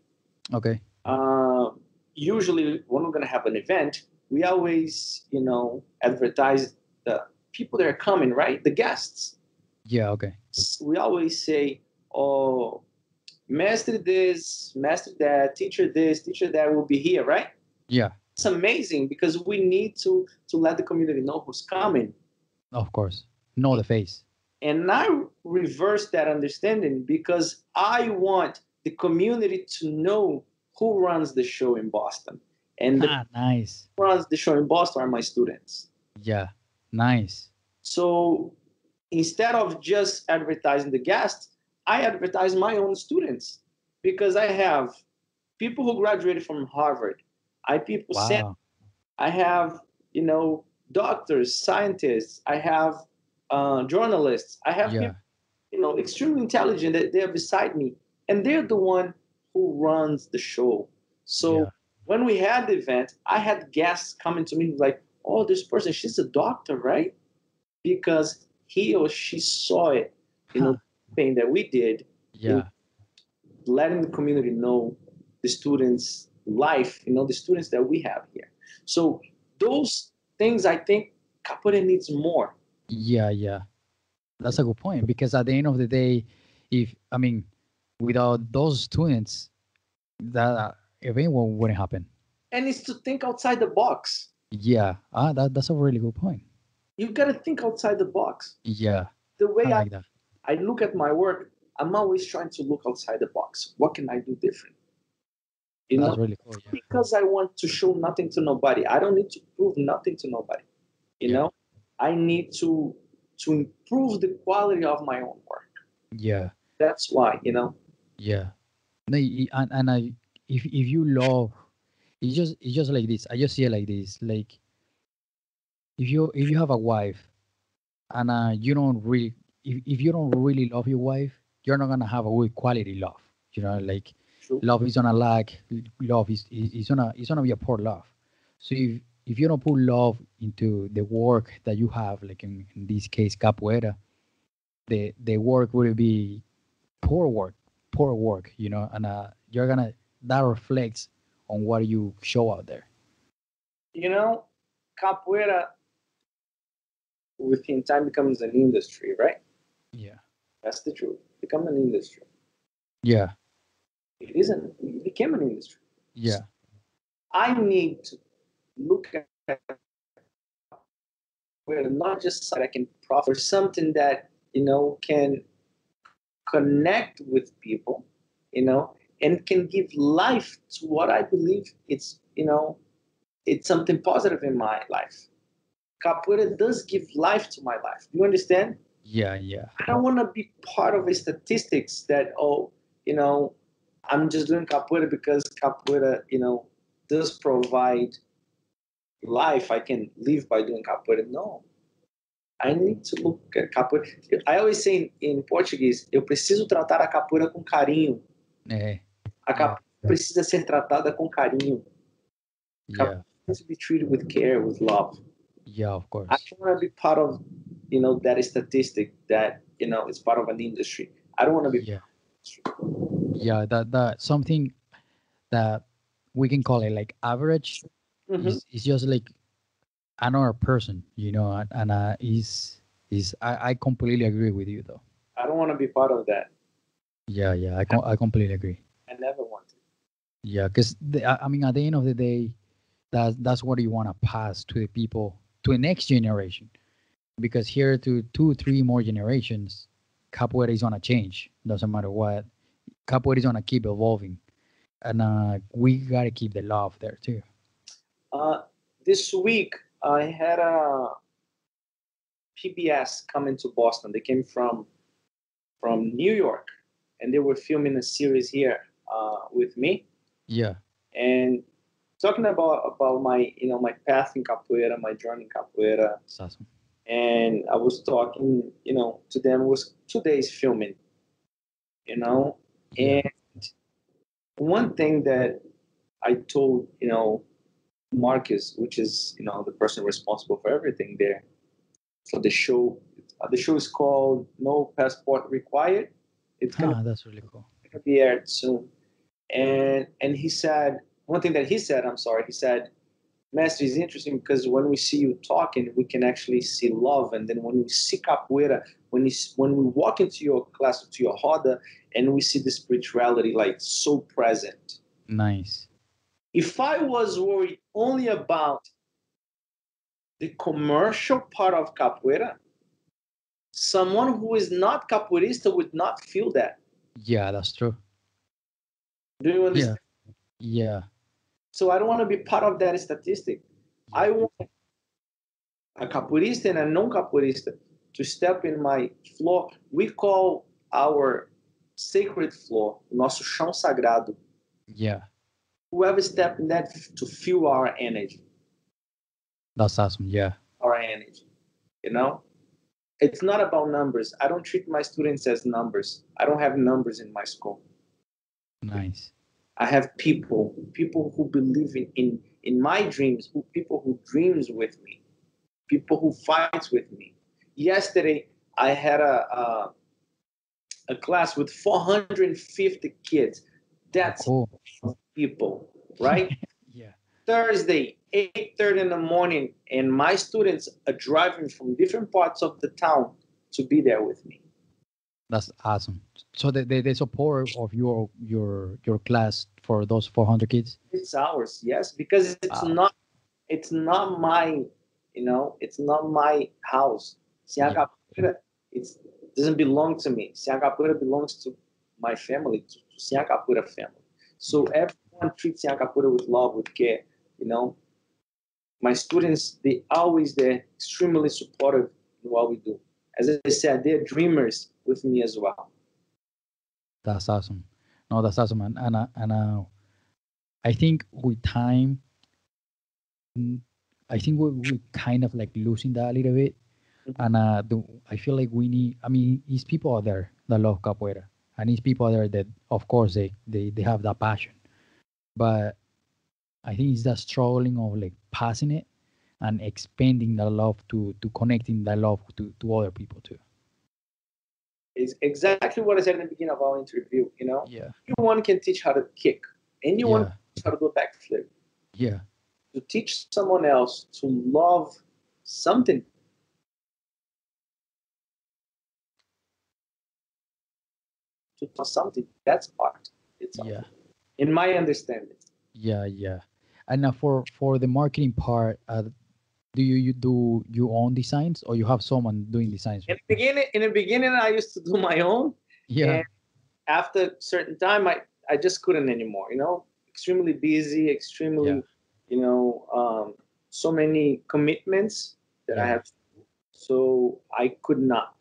Okay. Uh, Usually, when we're going to have an event, we always, advertise the people that are coming, right? The guests. Yeah, okay. We always say, oh, Mestre this, Mestre that, teacher this, teacher that will be here, right? Yeah, It's amazing because we need to let the community know who's coming. of course. Know the face. And I reverse that understanding because I want the community to know who runs the show in Boston. And the Nice. who runs the show in Boston are my students. Yeah. Nice. So instead of just advertising the guests, I advertise my own students because I have People who graduated from Harvard. People sent. Wow. I have, doctors, scientists. I have journalists. I have Yeah. people, extremely intelligent that they're beside me, and they're the one who runs the show. So Yeah. when we had the event, I had guests coming to me like, "Oh, this person, she's a doctor, right?" Because he or she saw it, Huh. thing that we did, in Yeah. letting the community know the students' life, the students that we have here. So those things, I think, Capoeira needs more. Yeah. Yeah. That's a good point because at the end of the day, if I mean, without those students, that event wouldn't happen. And it's to think outside the box. Yeah. That's a really good point. You got to think outside the box. Yeah. The I way like that. I look at my work, I'm always trying to look outside the box. What can I do different? That's really cool. Yeah. Because I want to show nothing to nobody. I don't need to prove nothing to nobody. You Yeah. know, I need to improve the quality of my own work. Yeah. That's why, Yeah. No, and I, if you love, it's just like this. I just see it like this. Like if you have a wife and you don't really, if you don't really love your wife, you're not gonna have a good quality love. You know, like true. love is gonna lack. Love is gonna be a poor love. So if you don't put love into the work that you have, like in this case capoeira, the work will be poor work, poor work. You know, and you're gonna that reflects on what you show out there. Capoeira within time becomes an industry, right? Yeah. That's the truth. Become an industry. Yeah. It isn't. It became an industry. Yeah. I need to look at where not just something I can profit, something that can connect with people, and can give life to what I believe it's something positive in my life. Capoeira does give life to my life. Do you understand? Yeah. Yeah. I don't want to be part of a statistics that I'm just doing capoeira because capoeira does provide life. I can live by doing capoeira. No, I need to look at capoeira. I always say in Portuguese, eu preciso tratar a capoeira com carinho. Eh, A yeah. capoeira precisa ser tratada com carinho. Capoeira Yeah. needs to be treated with care, with love. Yeah. Of I course. don't want to be part of, that statistic that, is part of an industry. I don't want to be Yeah. part of Yeah. That something that we can call it like average the industry. is just like another person, you know, and is I completely agree with you though. I don't want to be part of that. Yeah. Yeah. I completely agree. I never wanted. Yeah, because I mean, at the end of the day, that's what you want to pass to the people, to the next generation. Because here to two, three more generations, capoeira is gonna change. Doesn't matter what. Capoeira is gonna keep evolving, and we gotta keep the love there too. Uh, this week, I had a PBS coming to Boston. They came from New York, and they were filming a series here with me Yeah, and talking about my my path in capoeira, my journey in capoeira, it's awesome. and I was talking to them. It was 2 days filming, Yeah, and one thing that I told Marcus, which is the person responsible for everything there for the show. The show is called No Passport Required. It's gonna, that's really cool. gonna be aired soon. And he said one thing that he said. I'm sorry. He said, "Mestre is interesting because when we see you talking, we can actually see love, and then when we see capoeira, when we walk into your class, to your roda, and we see the spirituality like so present." Nice. If I was worried only about the commercial part of capoeira, someone who is not capoeirista would not feel that. Yeah, that's true. Do you Yeah, understand? yeah, So I don't want to be part of that statistic. I yeah, want a capoeirista and a non-capoeirista to step in my floor. We call our sacred floor, nosso chão sagrado. yeah. whoever step in that to fuel our energy, That's awesome. Yeah. our energy. You know, it's not about numbers. I don't treat my students as numbers. I don't have numbers in my school. Nice. I have people who believe in my dreams, people who dreams with me, people who fights with me. Yesterday, I had a class with 450 kids. Oh, That's cool. people, right? Yeah. Thursday, 8:30 in the morning, and my students are driving from different parts of the town to be there with me. That's awesome. So the support of your class for those 400 kids. It's ours, yes, because Wow. it's not my, it's not my house. Sinha Yeah. Capoeira, it doesn't belong to me. Sinha Capoeira belongs to my family, to Sinha Capoeira family. So Yeah. everyone treats Sinha Capoeira with love, with care. You know, my students, they always they're extremely supportive in what we do. As I said, they're dreamers with me as well. That's awesome. No, that's awesome. And I think with time, mm, I think we kind of like losing that a little bit. Mhm. And I feel like we need. I mean, it's people out there that love capoeira, and it's people out there that, of course, they have that passion. But I think it's that struggling of like passing it and expanding that love to connecting that love to other people too. It's exactly what I said in the beginning of our interview. Yeah. Anyone can teach how to kick. Anyone can Yeah. teach how to do a backflip. Yeah. To teach someone else to love something, to do something, that's art itself, Yeah. in my understanding. Yeah. Yeah. And now for the marketing part, do you do you own designs or you have someone doing designs for you? In the beginning, I used to do my own, Yeah. and after a certain time, I just couldn't anymore. Extremely busy, Yeah. extremely, so many commitments that I Yeah. have. So I could not.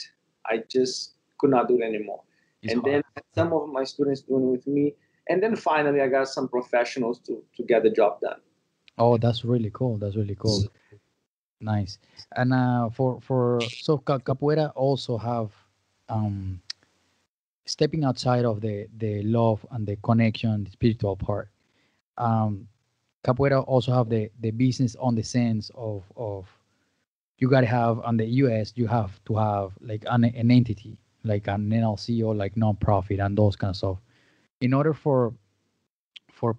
I just could not do it anymore. It's And hard. then some of my students doing it with me. And then finally, I got some professionals to get the job done. Oh, that's really cool. That's really cool. Nice. And for so capoeira also have um stepping outside of the love and the connection, the spiritual part. Um, capoeira also have the business on the sense of you gotta have on the US you have to have like an entity like an NLC or like non-profit and those kind of stuff in order for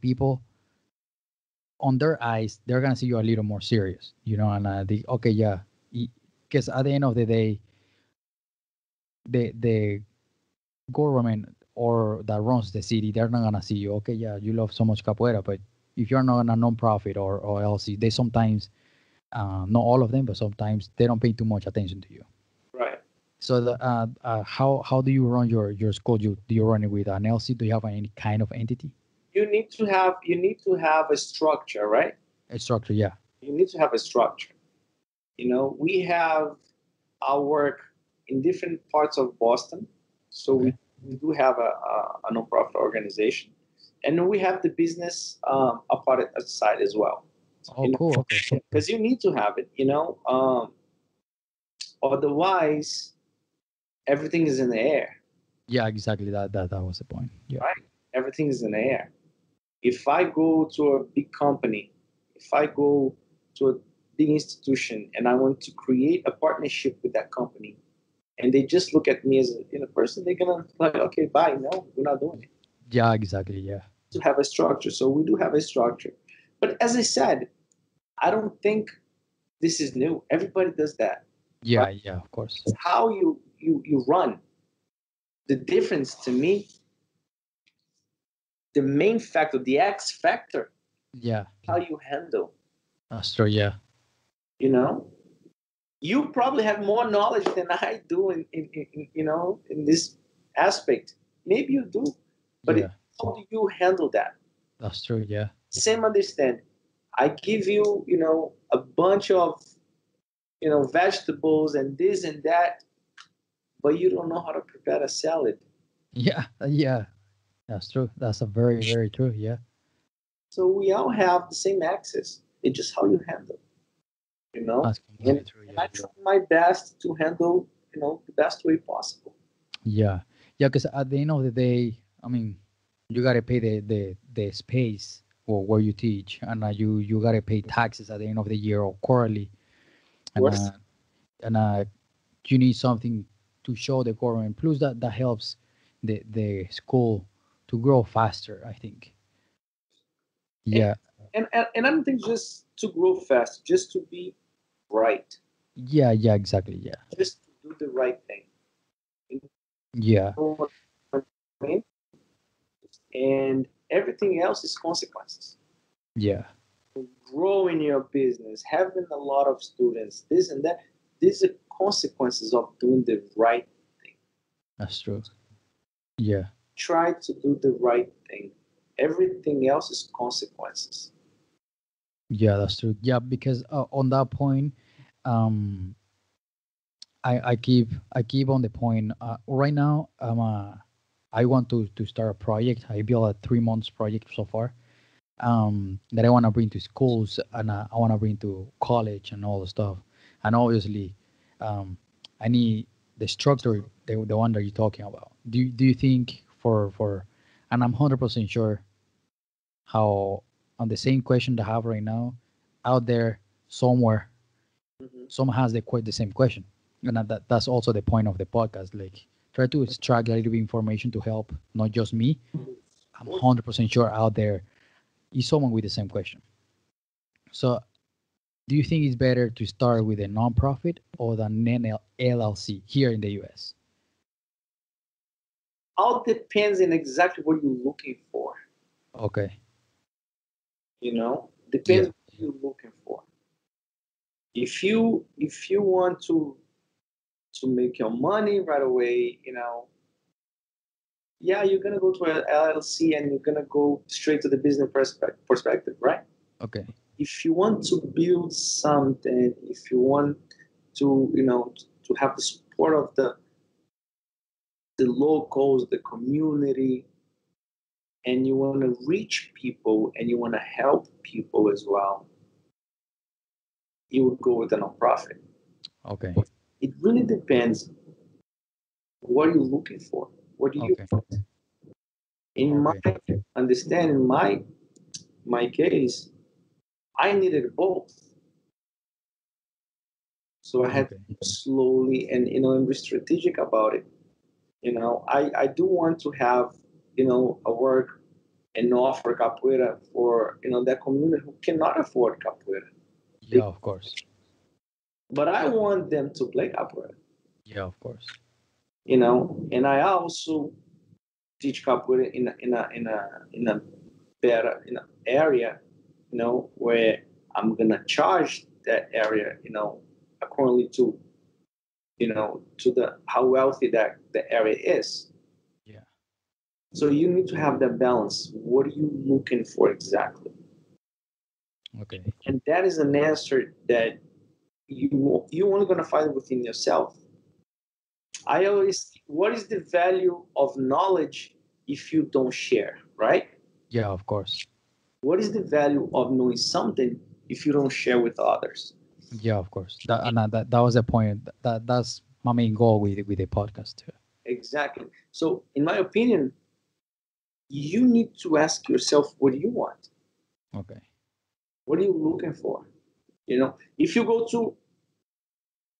people on their eyes they're gonna see you a little more serious, and okay, yeah, because at the end of the day the government or that runs the city, they're not gonna see you. Okay, yeah, you love so much capoeira, but if you're not a non-profit or LC, they sometimes, not all of them, but sometimes they don't pay too much attention to you. Right. So how do you run your school? Do you run it with an LC? Do you have any kind of entity? You need to have a structure, right? A structure, yeah. You need to have a structure. We have our work in different parts of Boston. So we, Okay. we do have a nonprofit organization. And we have the business a part aside as well. Oh, cool. Okay. Because you need to have it. Otherwise, everything is in the air, Yeah, exactly. That was the point. Yeah. right? Everything is in the air. If I go to a big company, if I go to a big institution and I want to create a partnership with that company, and they just look at me as a person, they're gonna like, okay, bye. No, we're not doing it. Yeah, exactly. Yeah. To have a structure, so we do have a structure. But as I said, I don't think this is new. Everybody does that, Yeah, right? yeah, of course. It's how you run. The difference to me, the main factor, the X factor, Yeah, how you handle. that's true. Yeah. You know, you probably have more knowledge than I do in this aspect. Maybe you do, but Yeah, how do you handle that? that's true. Yeah. Same understanding. I give you, a bunch of, vegetables and this and that, but you don't know how to prepare a salad. Yeah, yeah. That's true. That's a very, very true. Yeah. So we all have the same access. It's just how you handle, you know. That's completely true. And Yeah. I try my best to handle, the best way possible. Yeah. Yeah. Because at the end of the day, I mean, you gotta pay the space or where you teach, and you gotta pay taxes at the end of the year or quarterly, Of and course. and you need something to show the government. Plus, that helps the school to grow faster, I think. And Yeah. and I don't think just to grow fast, just to be right, Yeah. Yeah. Exactly. Yeah. just to do the right thing. You Yeah. know what I mean? And everything else is consequences. Yeah. Growing your business, having a lot of students, this and that, these are consequences of doing the right thing. That's true. Yeah. Try to do the right thing. Everything else is consequences. Yeah. That's true. Yeah. Because on that point, um, I keep on the point. Right now, I want to start a project. I built a 3 months project so far. That I want to bring to schools, and I want to bring to college and all the stuff. And obviously, um, I need the structure, the one that you're talking about. Do you think for, and I'm 100% sure how on the same question that I have right now, out there somewhere, Mhm. someone has the same question, and that's also the point of the podcast. Like, try to extract a little bit information to help not just me. I'm 100% sure out there is someone with the same question. So, do you think it's better to start with a nonprofit or the LLC here in the US? All depends on exactly what you're looking for. Okay. Depends Yeah. what you're looking for. If you want to make your money right away, yeah, you're gonna go to an LLC and you're gonna go straight to the business perspective, right? Okay. If you want to build something, if you want to have the support of the locals, the community, and you want to reach people and you want to help people as well, you would go with a nonprofit. Okay. It really depends what you're looking for. What do you Okay. want? In my Okay. understanding, my case, I needed both. So I had to Okay. slowly and be strategic about it. I do want to have, a work and offer capoeira for, that community who cannot afford capoeira. Yeah, They, of course. but I want them to play capoeira, Yeah, of course. and I also teach capoeira in a better area, where I'm gonna charge that area, accordingly to the how wealthy that the area is. Yeah. So you need to have that balance. What are you looking for exactly? Okay. And that is an answer that you only gonna find within yourself. I always what is the value of knowledge if you don't share, right? Yeah, of course. What is the value of knowing something if you don't share with others? Yeah, of course. That was the point. That's my main goal with the podcast too. Exactly. So, in my opinion, you need to ask yourself, what do you want? Okay. What are you looking for? If you go to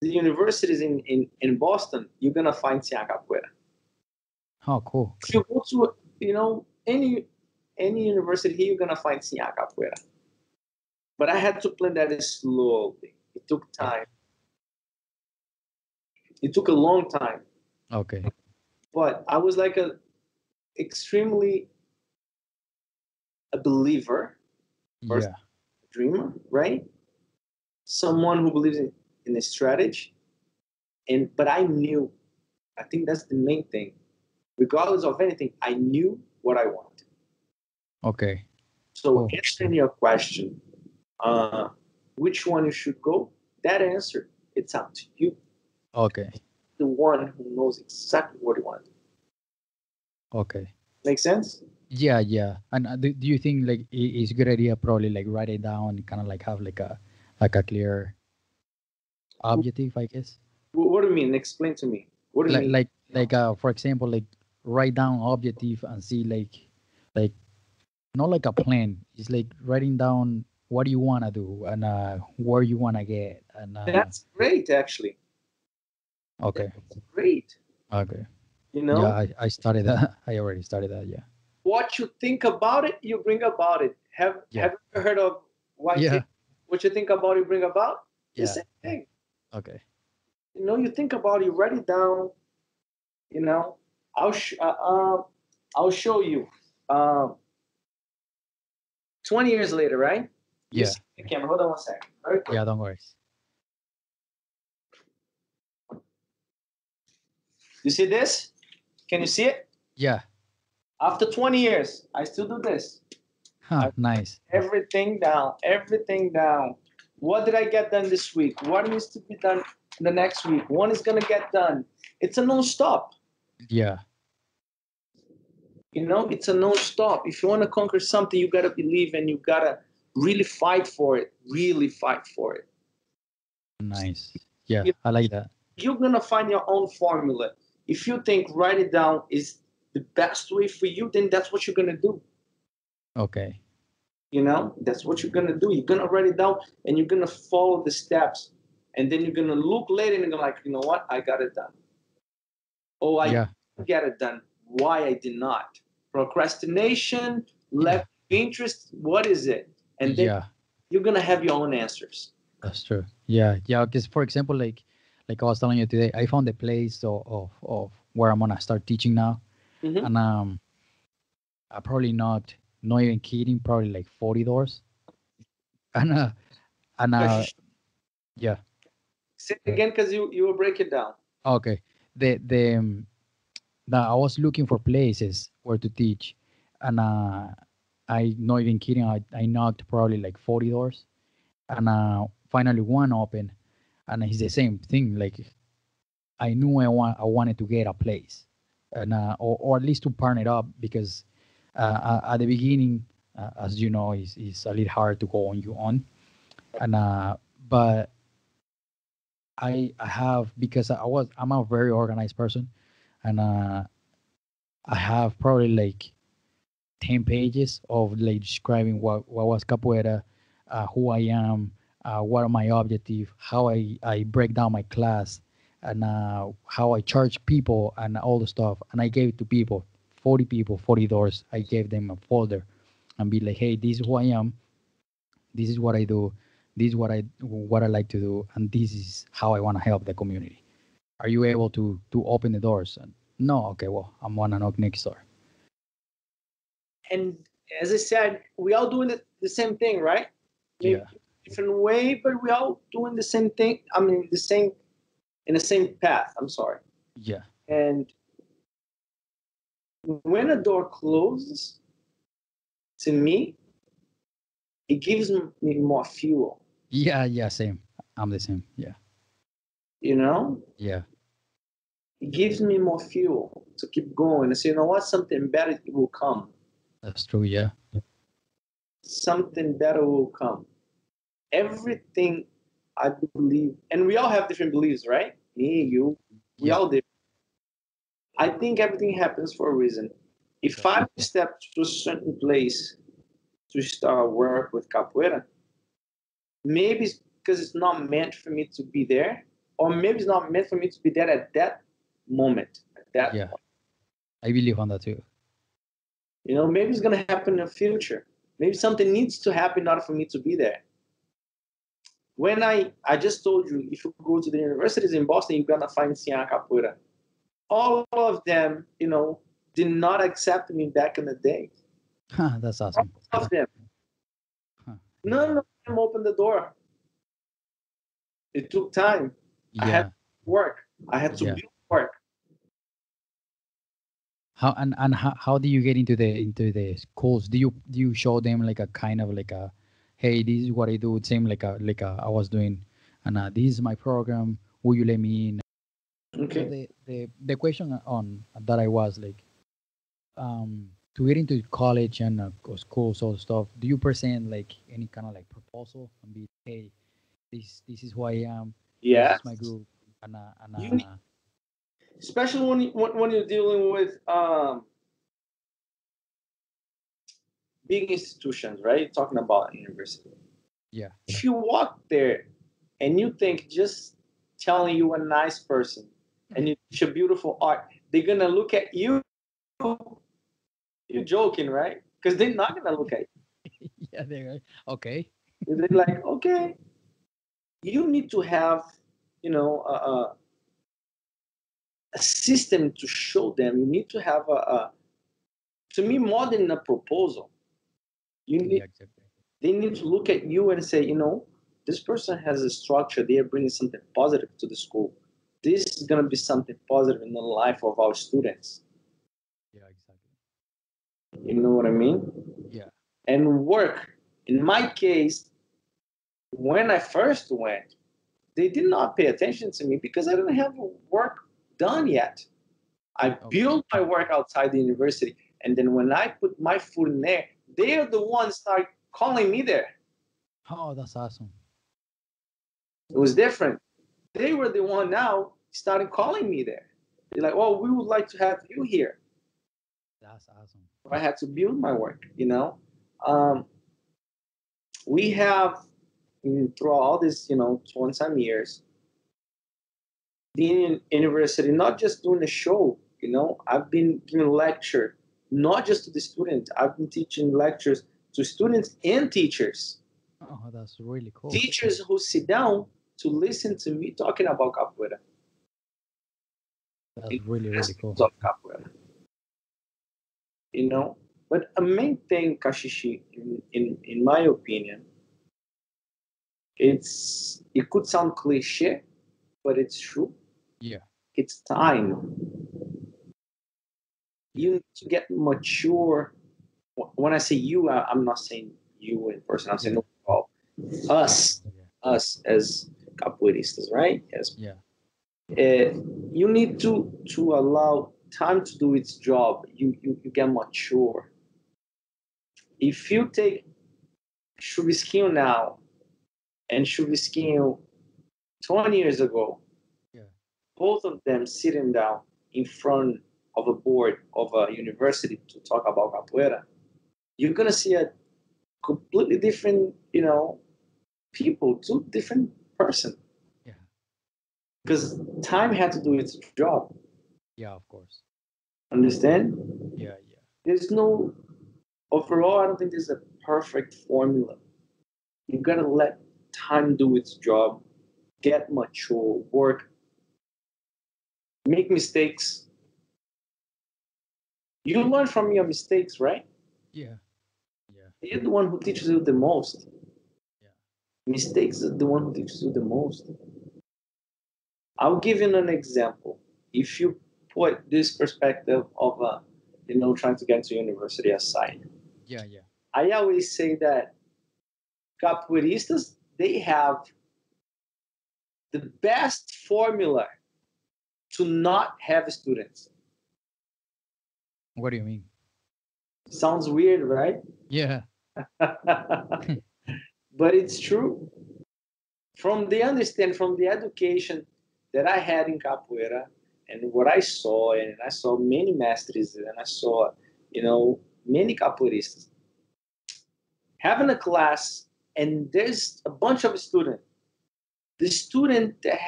the universities in Boston, you're gonna find Sinha Capoeira. Oh, cool. If you go to any university here, you're gonna find Sinha Capoeira. But I had to plan that slowly. It took Yeah. time. It took a long time. Okay. But I was like a extremely a believer or Yeah. dreamer, right? Someone who believes in a strategy. But I knew, I think that's the main thing. Regardless of anything, I knew what I wanted. Okay. So Cool. answering your question, uh, which one you should go, that answer, it's up to you. Okay. The one who knows exactly what you want. Okay. Make sense? Yeah, yeah. And do you think like it's a good idea probably like write it down, kind of like have like a clear objective, I guess. What do you mean? Explain to me. What do you Like mean? for example, like write down objective and see like not like a plan. It's like writing down what you wanna do and where you wanna get and That's great, actually. okay, That's great. okay. You Yeah, know, I started that. I already started that. Yeah, what you think about it, you bring about it. yeah, Have you ever heard of yeah, YK? What you think about, you bring about. The yeah. same thing. Okay. You know, you think about it, you write it down. You know, I'll sh- uh, uh, I'll show you. Um, 20 years later, right? You Yeah, see the camera. Hold on one second. Very quick. yeah. Don't worry. You see this? Can you see it? Yeah. After 20 years, I still do this. Huh. I Nice. everything down, everything down. What did I get done this week? What needs to be done the next week? One is gonna get done. It's a non-stop. Yeah. You know, it's a non-stop. If you want to conquer something, you gotta believe and you gotta really fight for it. Really fight for it. Nice. Yeah, You- I like that. You're gonna find your own formula. If you think write it down is the best way for you, then that's what you're gonna do. Okay. You know, that's what you're gonna do. You're gonna write it down and you're gonna follow the steps. And then you're gonna look later and you're gonna like, you know what? I got it done. Oh, I Yeah. didn't get it done. Why I did not? Procrastination, lack Yeah. of interest. What is it? And then Yeah. you're gonna have your own answers. That's true. Yeah. Yeah. Because for example, like I was telling you today, I found a place of where I'm gonna start teaching now, Mm-hmm. and I probably not even kidding, probably like 40 doors, and and yeah. Say it again because you will break it down. Okay. The now I was looking for places where to teach, and I not even kidding. I knocked probably like 40 doors, and finally one open, and it's the same thing. Like I knew I wanted to get a place, and or at least to partner it up because at the beginning, as you know, is a little hard to go on your own, and but I have because I'm a very organized person, and I have probably like 10 pages of like describing what was capoeira, who I am, what are my objectives, how I break down my class, and how I charge people and all the stuff. And I gave it to people, 40 people, 40 doors. I gave them a folder and be like, hey, this is who I am. This is what I do. This is what I like to do. And this is how I want to help the community. Are you able to open the doors? And no, okay, well, I'm gonna knock next door. And as I said, we all doing the same thing, right? Maybe Yeah, different way, but we all doing the same thing. I mean, the same in the same path. I'm sorry. yeah, And when a door closes, to me, it gives me more fuel. yeah, yeah. Same. I'm the same. Yeah. You know, Yeah, it gives me more fuel to keep going and say, you know what, something better will come. that's true. Yeah, Something better will come. Everything I believe, and we all have different beliefs, right? Me, you, we yeah, all do. I think everything happens for a reason. If that's I true. step to a certain place to start work with capoeira, maybe it's because it's not meant for me to be there, or maybe it's not meant for me to be there at that moment, at that Yeah, point. I believe on that too. You know, maybe it's gonna happen in the future. Maybe something needs to happen in order for me to be there. When I just told you, if you go to the universities in Boston, you're gonna find Sinha Capoeira. All of them, you know, did not accept me back in the day. Huh, that's All awesome. of them. Huh. None of them opened the door. It took time. I had Yeah, to work. I had to yeah. build work. How and how do you get into the schools? Do you show them like a kind of like a, hey, this is what I do. Same like a I was doing, and this is my program. Will you let me in? So Okay. the question on that I was like, um, to get into college and schools or stuff, do you present like any kind of like proposal and be, hey, this is who I am, this Yeah. is my group, and You need, especially when you're dealing with big institutions, right? Talking about university. yeah, If you walk there and you think just telling you a nice person and you teach a beautiful art, they're gonna look at you. You're joking, right? Because they're not gonna look at yeah, there, okay, you. They're like, okay, you need to have, you know, a system to show them. You need to have to me, more than a proposal. You yeah, need exactly. They need to look at you and say, this person has a structure. They are bringing something positive to the school. This is going to be something positive in the life of our students. Yeah, exactly. You know what I mean? Yeah, And work. In my case, when I first went, they did not pay attention to me because I didn't have work done yet. I okay. built my work outside the university. And then when I put my foot in there, they are the ones start calling me there. Oh, that's awesome. It was different. They were the one now started calling me there. They're like, "Oh, we would like to have you here." That's awesome. So I had to build my work. Um, we have throughout all this, 20 some years, the university not just doing a show. I've been giving lecture, not just to the students. I've been teaching lectures to students and teachers. Oh, that's really cool. Teachers who sit down to listen to me talking about capoeira. That's really, really cool. Of capoeira. you know. But a main thing, Kashishi, in my opinion, it could sound cliche, but it's true. Yeah, It's time. yeah, You need to get mature. When I say you, I'm not saying you in person. I'm saying yeah, overall. Us, yeah, us as capoeiristas, right? As yeah, uh, you need to allow time to do its job. You get mature. If you take Chuvisquinho now and Chuvisquinho 20 years ago, yeah. both of them sitting down in front of a board of a university to talk about capoeira, you're gonna see a completely different, people, two different person. Yeah, Because time had to do its job. yeah, of course. Understand? Yeah, yeah, There's no overall. I don't think there's a perfect formula. You gotta let time do its job. Get mature, work, make mistakes. You learn from your mistakes, right? yeah, yeah, You're the one who teaches you the most. yeah. Mistakes are the one who teaches you the most. I'll give you an example. If you put this perspective of, trying to get to university aside, Yeah, yeah. I always say that capoeiristas, they have the best formula to not have students. What do you mean? Sounds weird, right? Yeah, But it's true. From the education that I had in capoeira and what I saw, and I saw many mestres, and I saw, many capoeiristas having a class, and there's a bunch of students. The student that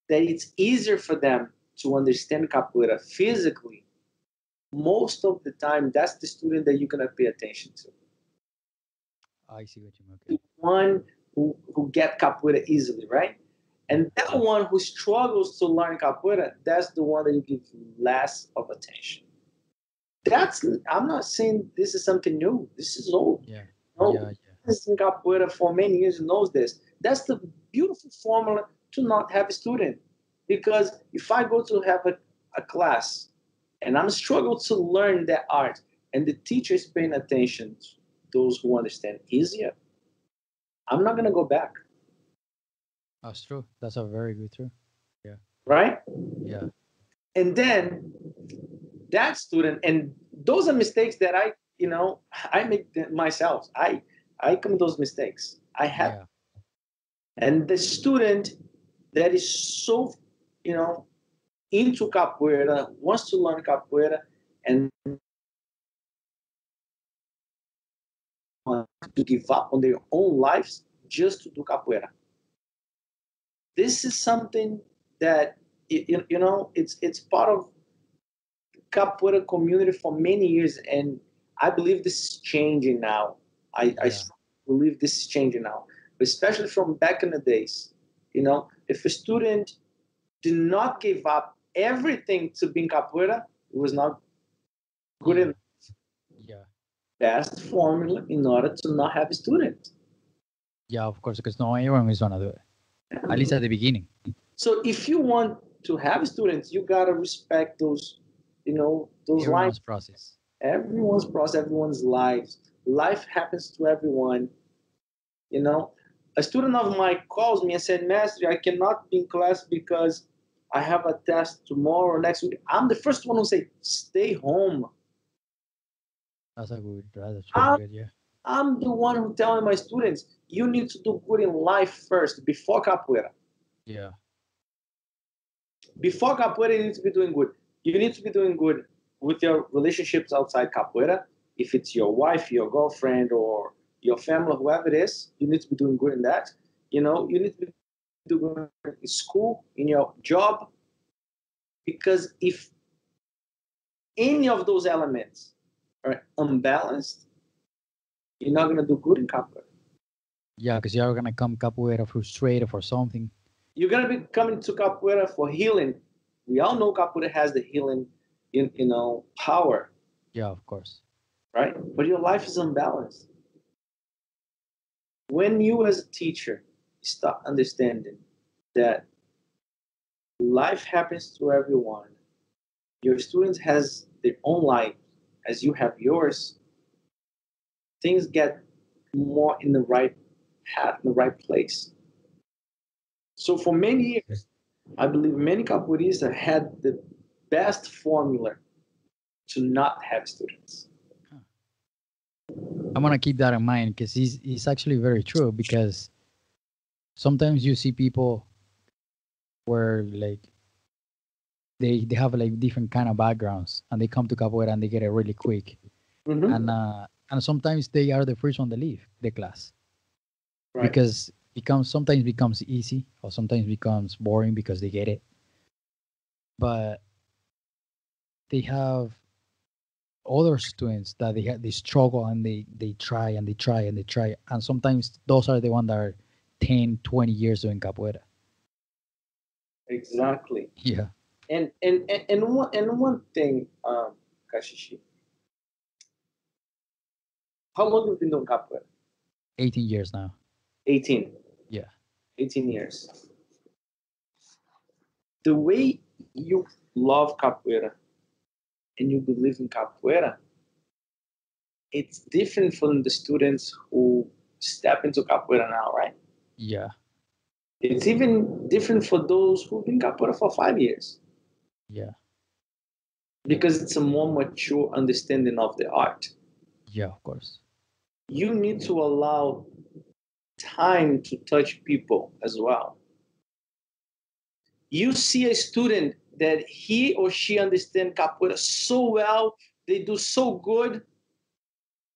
it's easier for them to understand capoeira physically, most of the time, that's the student that you're gonna pay attention to. I see what you mean. Okay. The one who get capoeira easily, right? Yeah, And that one who struggles to learn capoeira, that's the one that you give less of attention. I'm not saying this is something new. This is old. yeah, No, yeah, yeah. this in capoeira for many years knows this. That's the beautiful formula to not have a student. Because if I go to have a class and I'm struggling to learn that art and the teacher is paying attention to those who understand easier, I'm not gonna go back. That's true. That's a very good true. Yeah, Right? yeah, And then that student, and those are mistakes that I make myself. I commit those mistakes. I have, Yeah. and the student that is so, into capoeira, wants to learn capoeira, and to give up on their own lives just to do capoeira. This is something that it's part of capoeira community for many years, and I believe this is changing now. I Yeah. strongly believe this is changing now, especially from back in the days. If a student did not give up everything to be in capoeira, it was not good Yeah. enough. Yeah. Best formula in order to not have a student. Yeah, of course, because not everyone is gonna do it. At least at the beginning. So if you want to have students, you gotta respect those lines. Everyone's process. Everyone's process, everyone's lives. Life happens to everyone. A student of mine calls me and said, Mestre, I cannot be in class because I have a test tomorrow or next week. I'm the first one who say, stay home. That's really I'm, good, yeah. I'm the one who telling my students, you need to do good in life first before capoeira. Yeah. Before capoeira, you need to be doing good. You need to be doing good with your relationships outside capoeira. If it's your wife, your girlfriend, or your family, whoever it is, you need to be doing good in that. You need to be doing good in school, in your job, because if any of those elements are unbalanced, you're not going to do good in capoeira. Yeah, because you're gonna come capoeira frustrated for something. You're going to be coming to capoeira for healing. We all know capoeira has the healing, power, Yeah, of course. right? But your life is unbalanced. When you, as a teacher, start understanding that life happens to everyone, your students has their own life as you have yours, things get more in the right path, in the right place. So for many years, I believe many capoeiristas had the best formula to not have students. I'm gonna keep that in mind because it's actually very true because sometimes you see people where like they have like different kind of backgrounds and they come to capoeira and they get it really quick Mm-hmm. and sometimes they are the first one to leave the class Right. because sometimes becomes easy or sometimes becomes boring because they get it, but they have other students that they struggle and they try and they try and they try, and sometimes those are the ones that are 10, 20 years doing capoeira. Exactly. Yeah. And one thing, Kashishi, how long have you been doing capoeira? 18 years now. 18. Yeah. 18 years. The way you love capoeira and you believe in capoeira, it's different from the students who step into capoeira now, right? Yeah. It's even different for those who've been capoeira for 5 years Yeah. because it's a more mature understanding of the art. Yeah, of course. You need to allow time to touch people as well. You see a student that he or she understands capoeira so well, they do so good,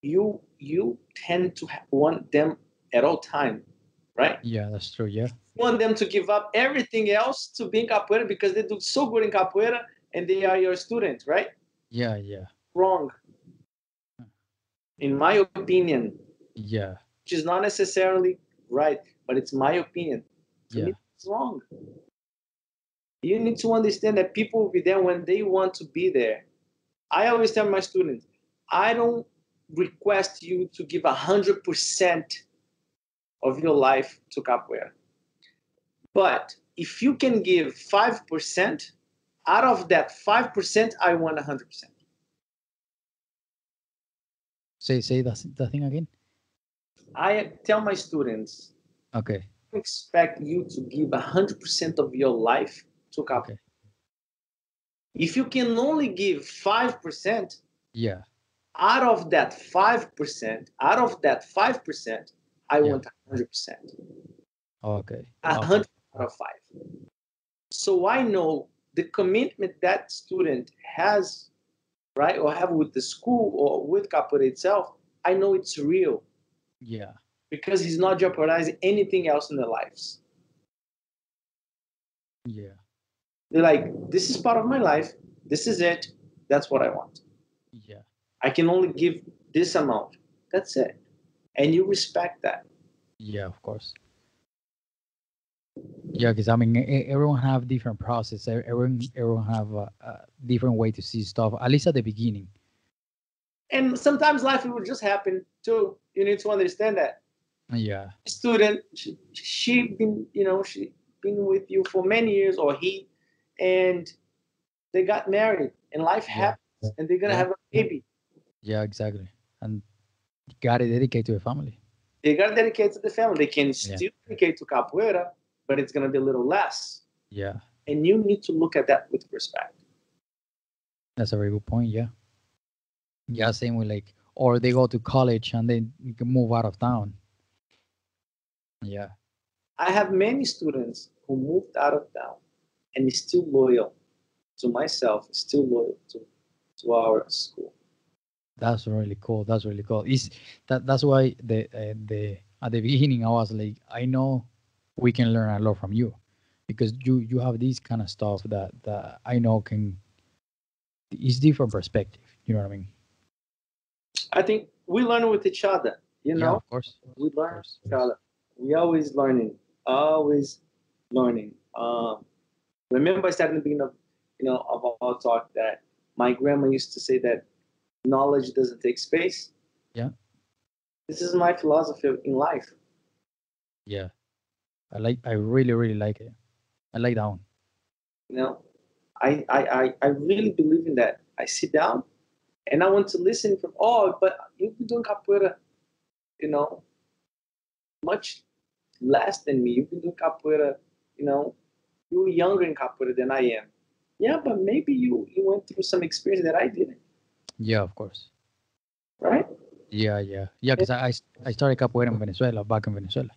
you tend to want them at all time, right? Yeah, that's true. Yeah. You want them to give up everything else to be in capoeira because they do so good in capoeira and they are your student, right? Yeah. Yeah. Wrong, in my opinion, Yeah. which is not necessarily right, but it's my opinion. To Yeah. me, it's wrong. You need to understand that people will be there when they want to be there. I always tell my students, I don't request you to give 100% of your life to capoeira. But if you can give 5%, out of that 5%, I want 100%. Say that thing again. I tell my students, Okay. I expect you to give 100% of your life to capoeira. Okay. If you can only give 5%, Yeah. out of that 5%, I Yeah. want 100%. Okay. A Okay. 100 out of 5. So I know the commitment that student has, right, or have with the school or with Capoeira itself, I know it's real Yeah. because he's not jeopardizing anything else in their lives. Yeah. They're like, this is part of my life. This is it. That's what I want. Yeah. I can only give this amount. That's it. And you respect that. Yeah. Of course. Yeah, because I mean, everyone have different process. Everyone have a different way to see stuff. At least at the beginning. And sometimes life will just happen too. You need to understand that. Yeah. Student, she been, she been with you for many years, or he, and they got married, and life Yeah. happens, and they're gonna Yeah. have a baby. Yeah. Exactly. And you gotta dedicate to the family. They gotta dedicate to the family. They can Yeah. still dedicate to capoeira, but it's gonna be a little less. Yeah. And you need to look at that with respect. That's a very good point. Yeah. Yeah. Same with like, or they go to college and then you can move out of town. Yeah. I have many students who moved out of town and is still loyal to myself, still loyal to our school. That's really cool. That's really cool. Is that's why the at the beginning I was like, I know we can learn a lot from you because you have this kind of stuff that I know can is different perspective. You know what I mean? I think we learn with each other, Yeah, of course, we of learn with course. each other. We always learning, always learning. Remember I said in the beginning of, of our talk that my grandma used to say that knowledge doesn't take space. Yeah, This is my philosophy in life. yeah. I really like it. I like that one. You know, I really believe in that. I sit down and I want to listen from, oh, but you've been doing capoeira, you know, much less than me. You've been doing capoeira, you know, you're younger in capoeira than I am. Yeah, but maybe you went through some experience that I didn't, Yeah, of course. right? Yeah. Because I started capoeira in Venezuela, back in Venezuela.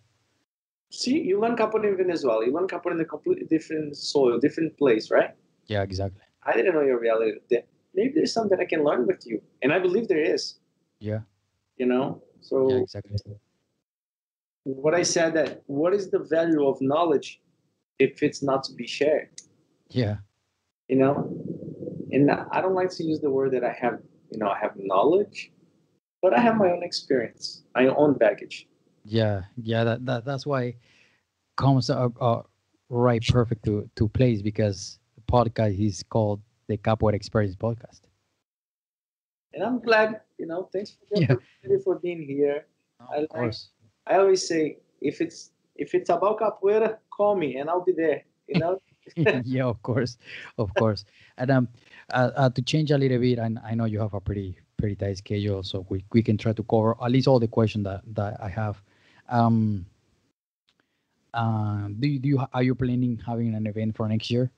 See, you learn capoeira in Venezuela. You learn capoeira in a completely different soil, different place, right? Yeah, exactly. I didn't know your reality there. Maybe there's something I can learn with you, and I believe there is. Yeah, yeah, So exactly. what I said that what is the value of knowledge if it's not to be shared? Yeah, You know, and I don't like to use the word that I have. I have knowledge, but I have my own experience, my own baggage. yeah. That's why comes right perfect to place because the podcast is called the Capoeira Experience Podcast. And I'm glad. Thanks for the Yeah, opportunity for being here. of I like. course. I always say if it's about capoeira, call me and I'll be there. Yeah, of course. And to change a little bit, and I know you have a pretty tight schedule, so we can try to cover at least all the questions that I have. Um, are you planning having an event for next year?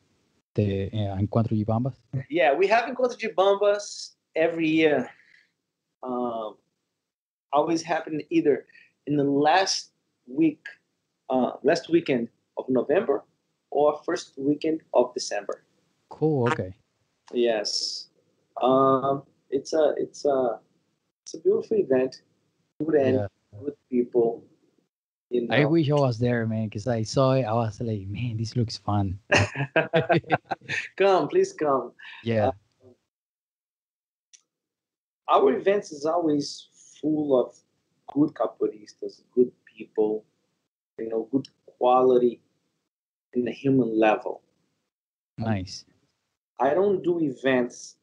The Encuentro de Bambas? Yeah, we have Encontro de Bambas every year. Um, Always happen either in the week, last weekend of November or first weekend of December. Cool. Okay. Yes, it's a beautiful event. Good end, Yeah. good people. You I know, wish I was there, man, because I saw it. I was like, man, this looks fun. come, please come. Uh, Yeah. our events is always full of good capoeiristas, good people. Good quality in the human level. Nice. I don't do events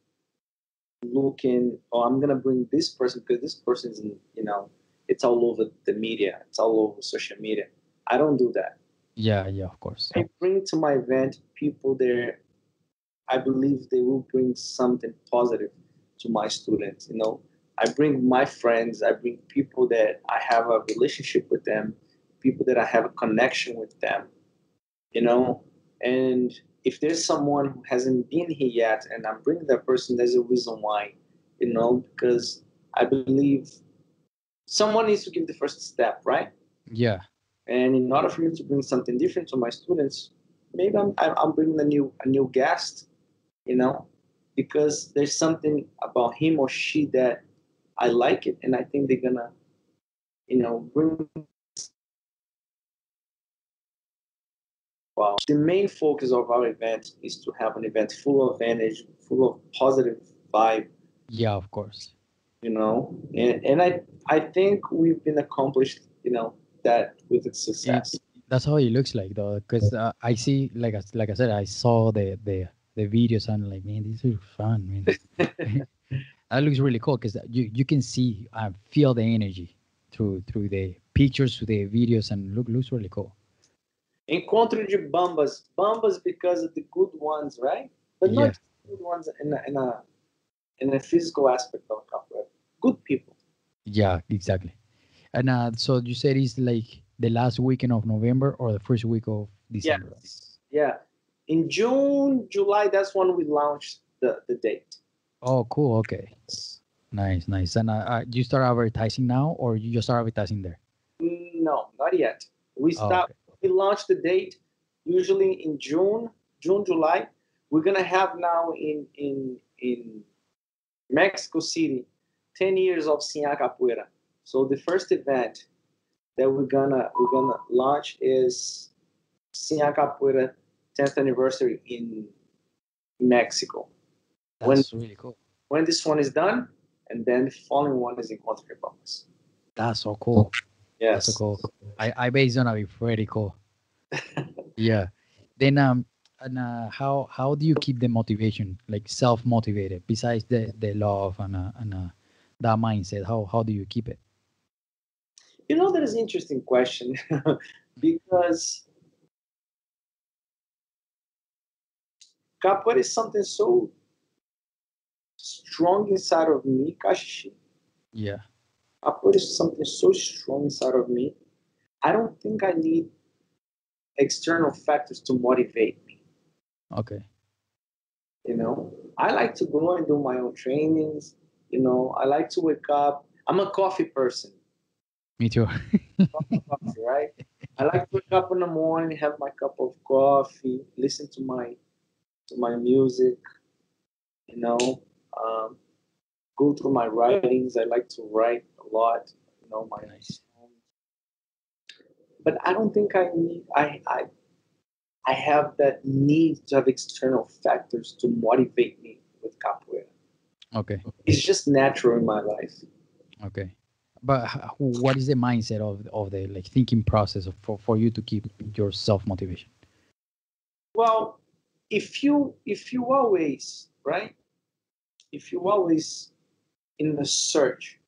looking, oh, I'm gonna bring this person because this person's it's all over the media, it's all over social media. I don't do that. Yeah, of course. I bring to my event people there. I believe they will bring something positive to my students. I bring my friends. I bring people that I have a relationship with them, people that I have a connection with them. You know, and if there's someone who hasn't been here yet and I'm bringing that person, there's a reason why, because I believe someone needs to give the first step, right? Yeah. And in order for me to bring something different to my students, maybe I'm bringing a new guest, because there's something about him or she that I like it, and I think they're gonna, bring. Wow. The main focus of our event is to have an event full of energy, full of positive vibe, Yeah, of course. and I think we've been accomplished, that with its success. That's how it looks like though, because I see, like I said, I saw the videos and like, man, this is fun, man. That looks really cool because you can see feel the energy through the pictures, through the videos, and looks really cool. Encontro de bambas, bambas because of the good ones, right? But not Yeah, just good ones in a physical aspect of capoeira. Good people. yeah, exactly. And so you said it's like the last weekend of November or the first week of December. Yes. Yeah. In June, July, that's when we launched the date. Oh, cool. Okay, nice, nice. And you start advertising now, or you just start advertising there? No, not yet. Oh, okay. We launched the date usually in June, July. We're gonna have now in Mexico City 10 years of Sinha Capoeira. So the first event that we're gonna launch is Sinha Capoeira 10th anniversary in Mexico. When That's really cool. when this one is done, and then the following one is in Costa Rica. That's so cool. That's so Yes. cool. I bet it's gonna be pretty cool. Yeah. Then and how do you keep the motivation, like self motivated, besides the love and that mindset? How do you keep it? That is an interesting question because capoeira is something so strong inside of me, Kashishi. Yeah. Capoeira is something so strong inside of me. I don't think I need external factors to motivate me. Okay. I like to go and do my own trainings. I like to wake up. I'm a coffee person. Me too. Coffee, right? I like to wake up in the morning, have my cup of coffee, listen to my music, you know, um, go through my writings. I like to write a lot, my own Nice. songs. But I don't think I need. I have that need to have external factors to motivate me with capoeira. Okay. It's just natural in my life. Okay. But what is the mindset of the like thinking process for you to keep your self motivation? Well, if you always right, if you always in the search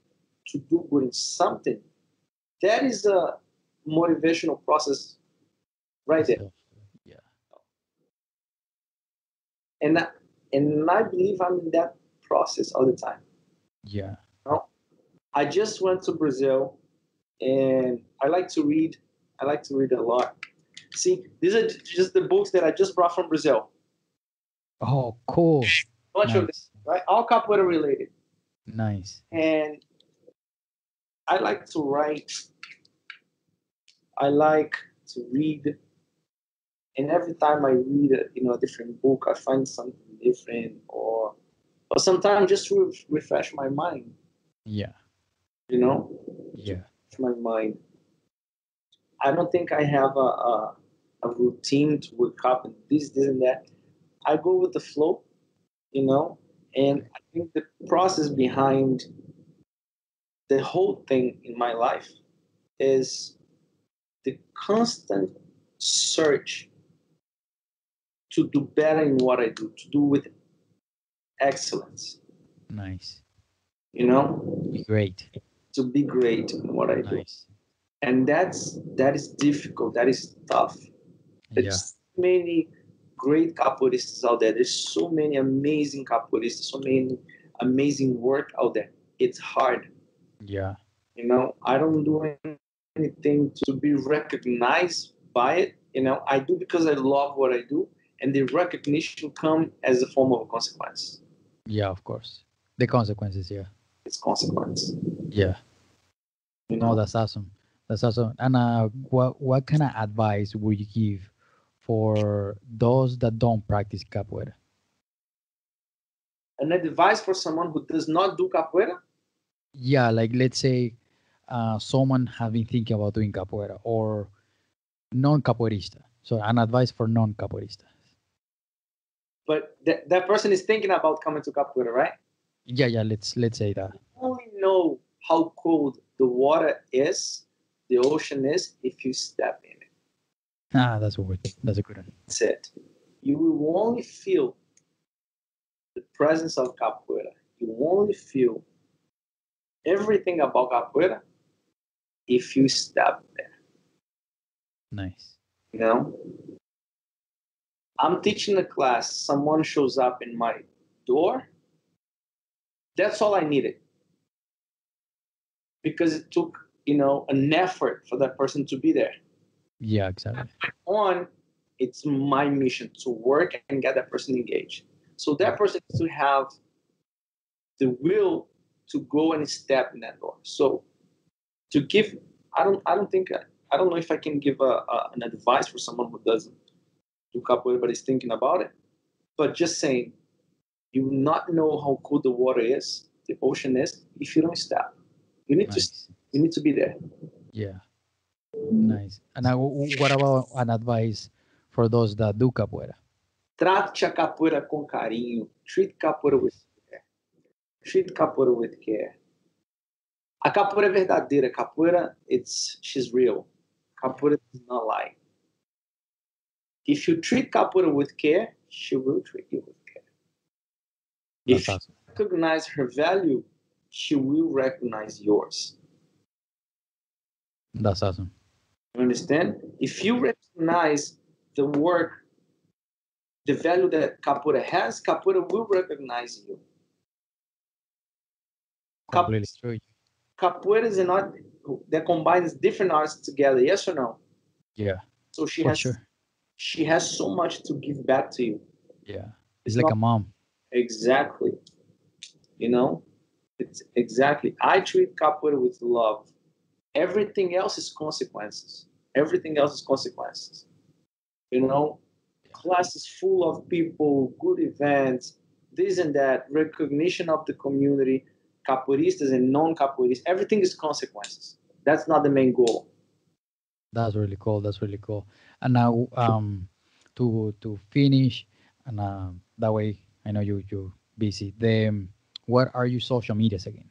to do good in something, that is a motivational process right there. Self. Yeah. And I, and I believe I'm in that process all the time. Yeah. I just went to Brazil, and I like to read. I like to read a lot. See, these are just the books that I just brought from Brazil. Oh, cool. A bunch of them, Nice. right? All capoeira related. Nice. And I like to write. I like to read. And every time I read a different book, I find something different, or sometimes just to refresh my mind. Yeah. To Yeah. refresh my mind. I don't think I have a routine to wake up and this and that. I go with the flow, and Okay. I think the process behind the whole thing in my life is the constant search to do better in what I do, to do with excellence, Nice. you know, Be great. to be great in what I do. Nice. And that is difficult, that is tough. Yeah. There's so many great capoeiristas out there. There's so many amazing capoeiristas, so many amazing work out there. It's hard. Yeah. I don't do anything to be recognized by it. I do because I love what I do, and the recognition come as a form of a consequence. Yeah, of course. The consequences, yeah. It's consequence. Yeah. You No, know, that's awesome. That's awesome. And what kind of advice would you give for those that don't practice capoeira? an advice for someone who does not do capoeira. Yeah, like let's say someone has been thinking about doing capoeira or non-capoeirista. So an advice for non-capoeirista. But that person is thinking about coming to capoeira, right? Yeah, yeah. Let's say that. Only know how cold the water is, the ocean is, if you step in it. Ah, that's a good one. That's it. You will only feel the presence of capoeira. You will only feel everything about capoeira if you step there. Nice. You know, I'm teaching a class. Someone shows up in my door. That's all I needed because it took an effort for that person to be there. Yeah, exactly. On, it's my mission to work and get that person engaged. So that person needs to have the will to go and step in that door. So to give, I don't know if I can give an advice for someone who doesn't do capoeira but is thinking about it. But just saying, you will not know how cool the water is, the ocean is, if you don't step. You need Nice. to be there. Yeah. Nice. And now, what about an advice for those that do capoeira? Trate a capoeira com carinho. Treat capoeira with care. Treat capoeira with care. A capoeira é verdadeira. Capoeira, she's real. Capoeira does not lie. If you treat capoeira with care, she will treat you with care. If That's you awesome. recognize her value, she will recognize yours. That's awesome. You understand? If you recognize the work, the value that capoeira has, capoeira will recognize you. Completely true. Capoeira is an art that combines different arts together. Yes or no? Yeah, So for sure. she has so much to give back to you. Yeah. It's It's like not a mom. exactly, you know, it's exactly. I treat capoeira with love. Everything else is consequences. Everything else is consequences. You know, class is full of people, good events, this and that, recognition of the community, capoeiristas and non-capoeiristas. Everything is consequences. That's not the main goal. That's really cool. That's really cool. And now, to finish, and that way I know you're busy. What are your social medias again?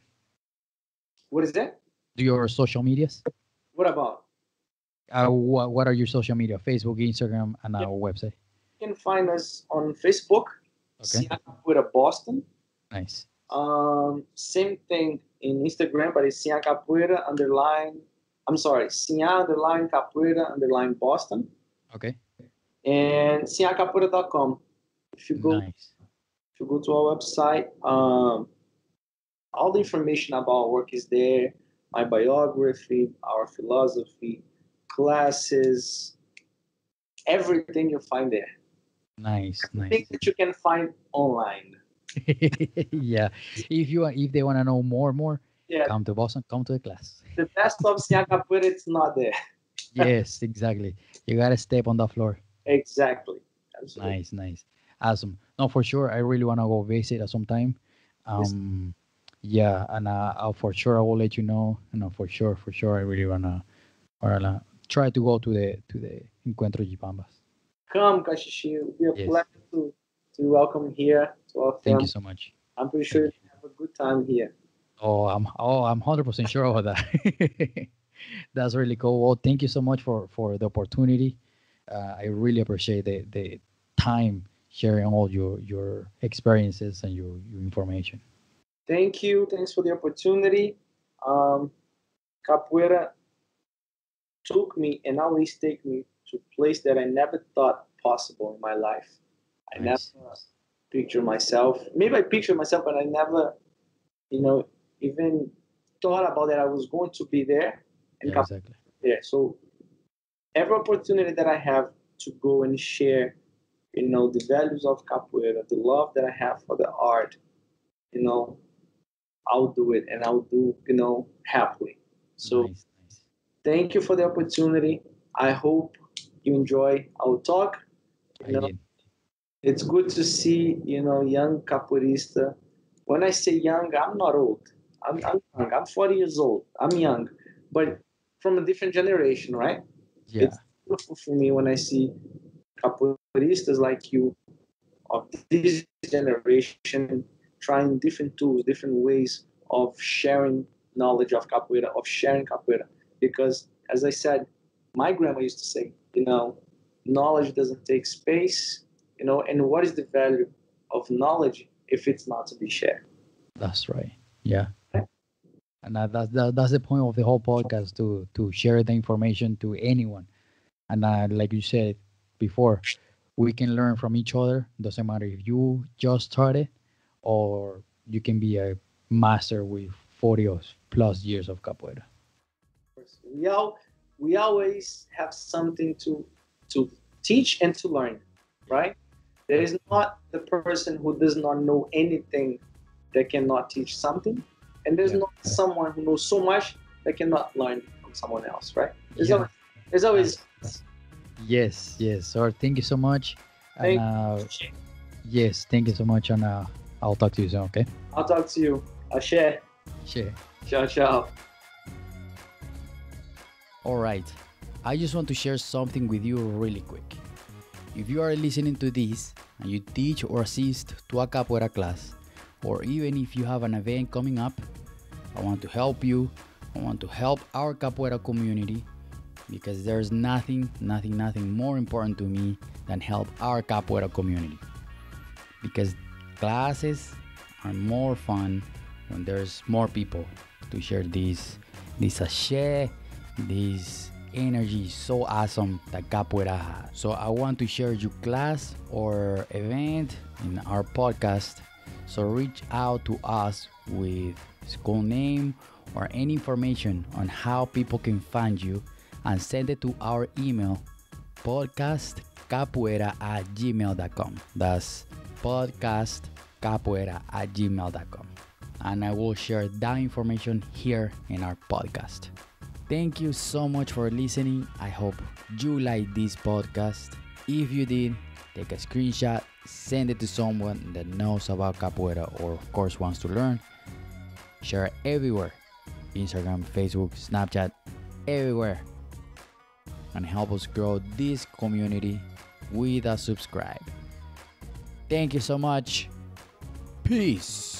What is that? Do your social medias? What about? What are your social media? Facebook, Instagram, and Yeah, our website. you can find us on Facebook, Okay. Sinha Capoeira Boston. Nice. Same thing in Instagram, but it's Sinha Capoeira underline. I'm sorry, Sinha underline Capoeira underline Boston, Okay. and sinhacapoeira.com. If you go Nice. if you go to our website, all the information about our work is there. My biography, our philosophy, classes, everything you'll find there. Nice. Things Nice. that you can find online. Yeah. If they want to know more, Yeah, come to Boston. Come to the class. the best of Sinha Capoeira, it's not there. Yes, exactly. You gotta step on the floor. Exactly. Absolutely. Nice, nice, awesome. No, for sure. I really wanna go visit at some time. Yes. Um, yeah, and I'll for sure I will let you know. For sure. I really wanna try to go to the Encuentro Jipambas. Come, Kashishi. It will be a Yes. pleasure to welcome here to our Thank you family. so much. I'm pretty sure Thank you you. have a good time here. I'm 100% sure about that. That's really cool. Well, thank you so much for the opportunity. I really appreciate the time sharing all your experiences and your information. Thank you. Thanks for the opportunity. Um, Capoeira took me and always take me to a place that I never thought possible in my life. I never Nice. pictured myself. Maybe I pictured myself, but I never, you know, even thought about that I was going to be there and Yeah, come exactly. there. So every opportunity that I have to go and share the values of capoeira, the love that I have for the art, you know, I'll do it, and I'll do, happily. So Nice, nice. thank you for the opportunity. I hope you enjoy our talk. I did. It's good to see, young capoeirista. When I say young, I'm not old. I'm young. I'm 40 years old. I'm young, but from a different generation, right? Yeah. It's beautiful for me when I see capoeiristas like you of this generation trying different tools, different ways of sharing knowledge of capoeira, of sharing capoeira. Because, as I said, my grandma used to say, knowledge doesn't take space, and what is the value of knowledge if it's not to be shared? That's right. Yeah. And that's the point of the whole podcast, to share the information to anyone. And like you said before, we can learn from each other. Doesn't matter if you just started or you can be a master with 40 or plus years of capoeira. We always have something to teach and to learn, right? There is not the person who does not know anything that cannot teach something, and there's Yeah. not someone who knows so much that cannot learn from someone else, right? Yeah. There's always Yes, yes. Sir, thank you so much. And thank. yes, thank you so much. And I'll talk to you soon, okay? I'll talk to you. I'll share. Sure. Ciao, ciao. All right. I just want to share something with you really quick. If you are listening to this and you teach or assist to a capoeira class, or even if you have an event coming up, I want to help you. I want to help our capoeira community, because there's nothing more important to me than help our capoeira community. Because classes are more fun when there's more people to share this sachet, this energy so awesome that capoeira has. So I want to share your class or event in our podcast. So reach out to us with school name or any information on how people can find you, and send it to our email, podcastcapoeira@gmail.com. That's podcastcapoeira@gmail.com. And I will share that information here in our podcast. Thank you so much for listening. I hope you like this podcast. If you did, take a screenshot, send it to someone that knows about capoeira or of course wants to learn. Share it everywhere. Instagram, Facebook, Snapchat, everywhere. And help us grow this community with a subscribe. Thank you so much. Peace.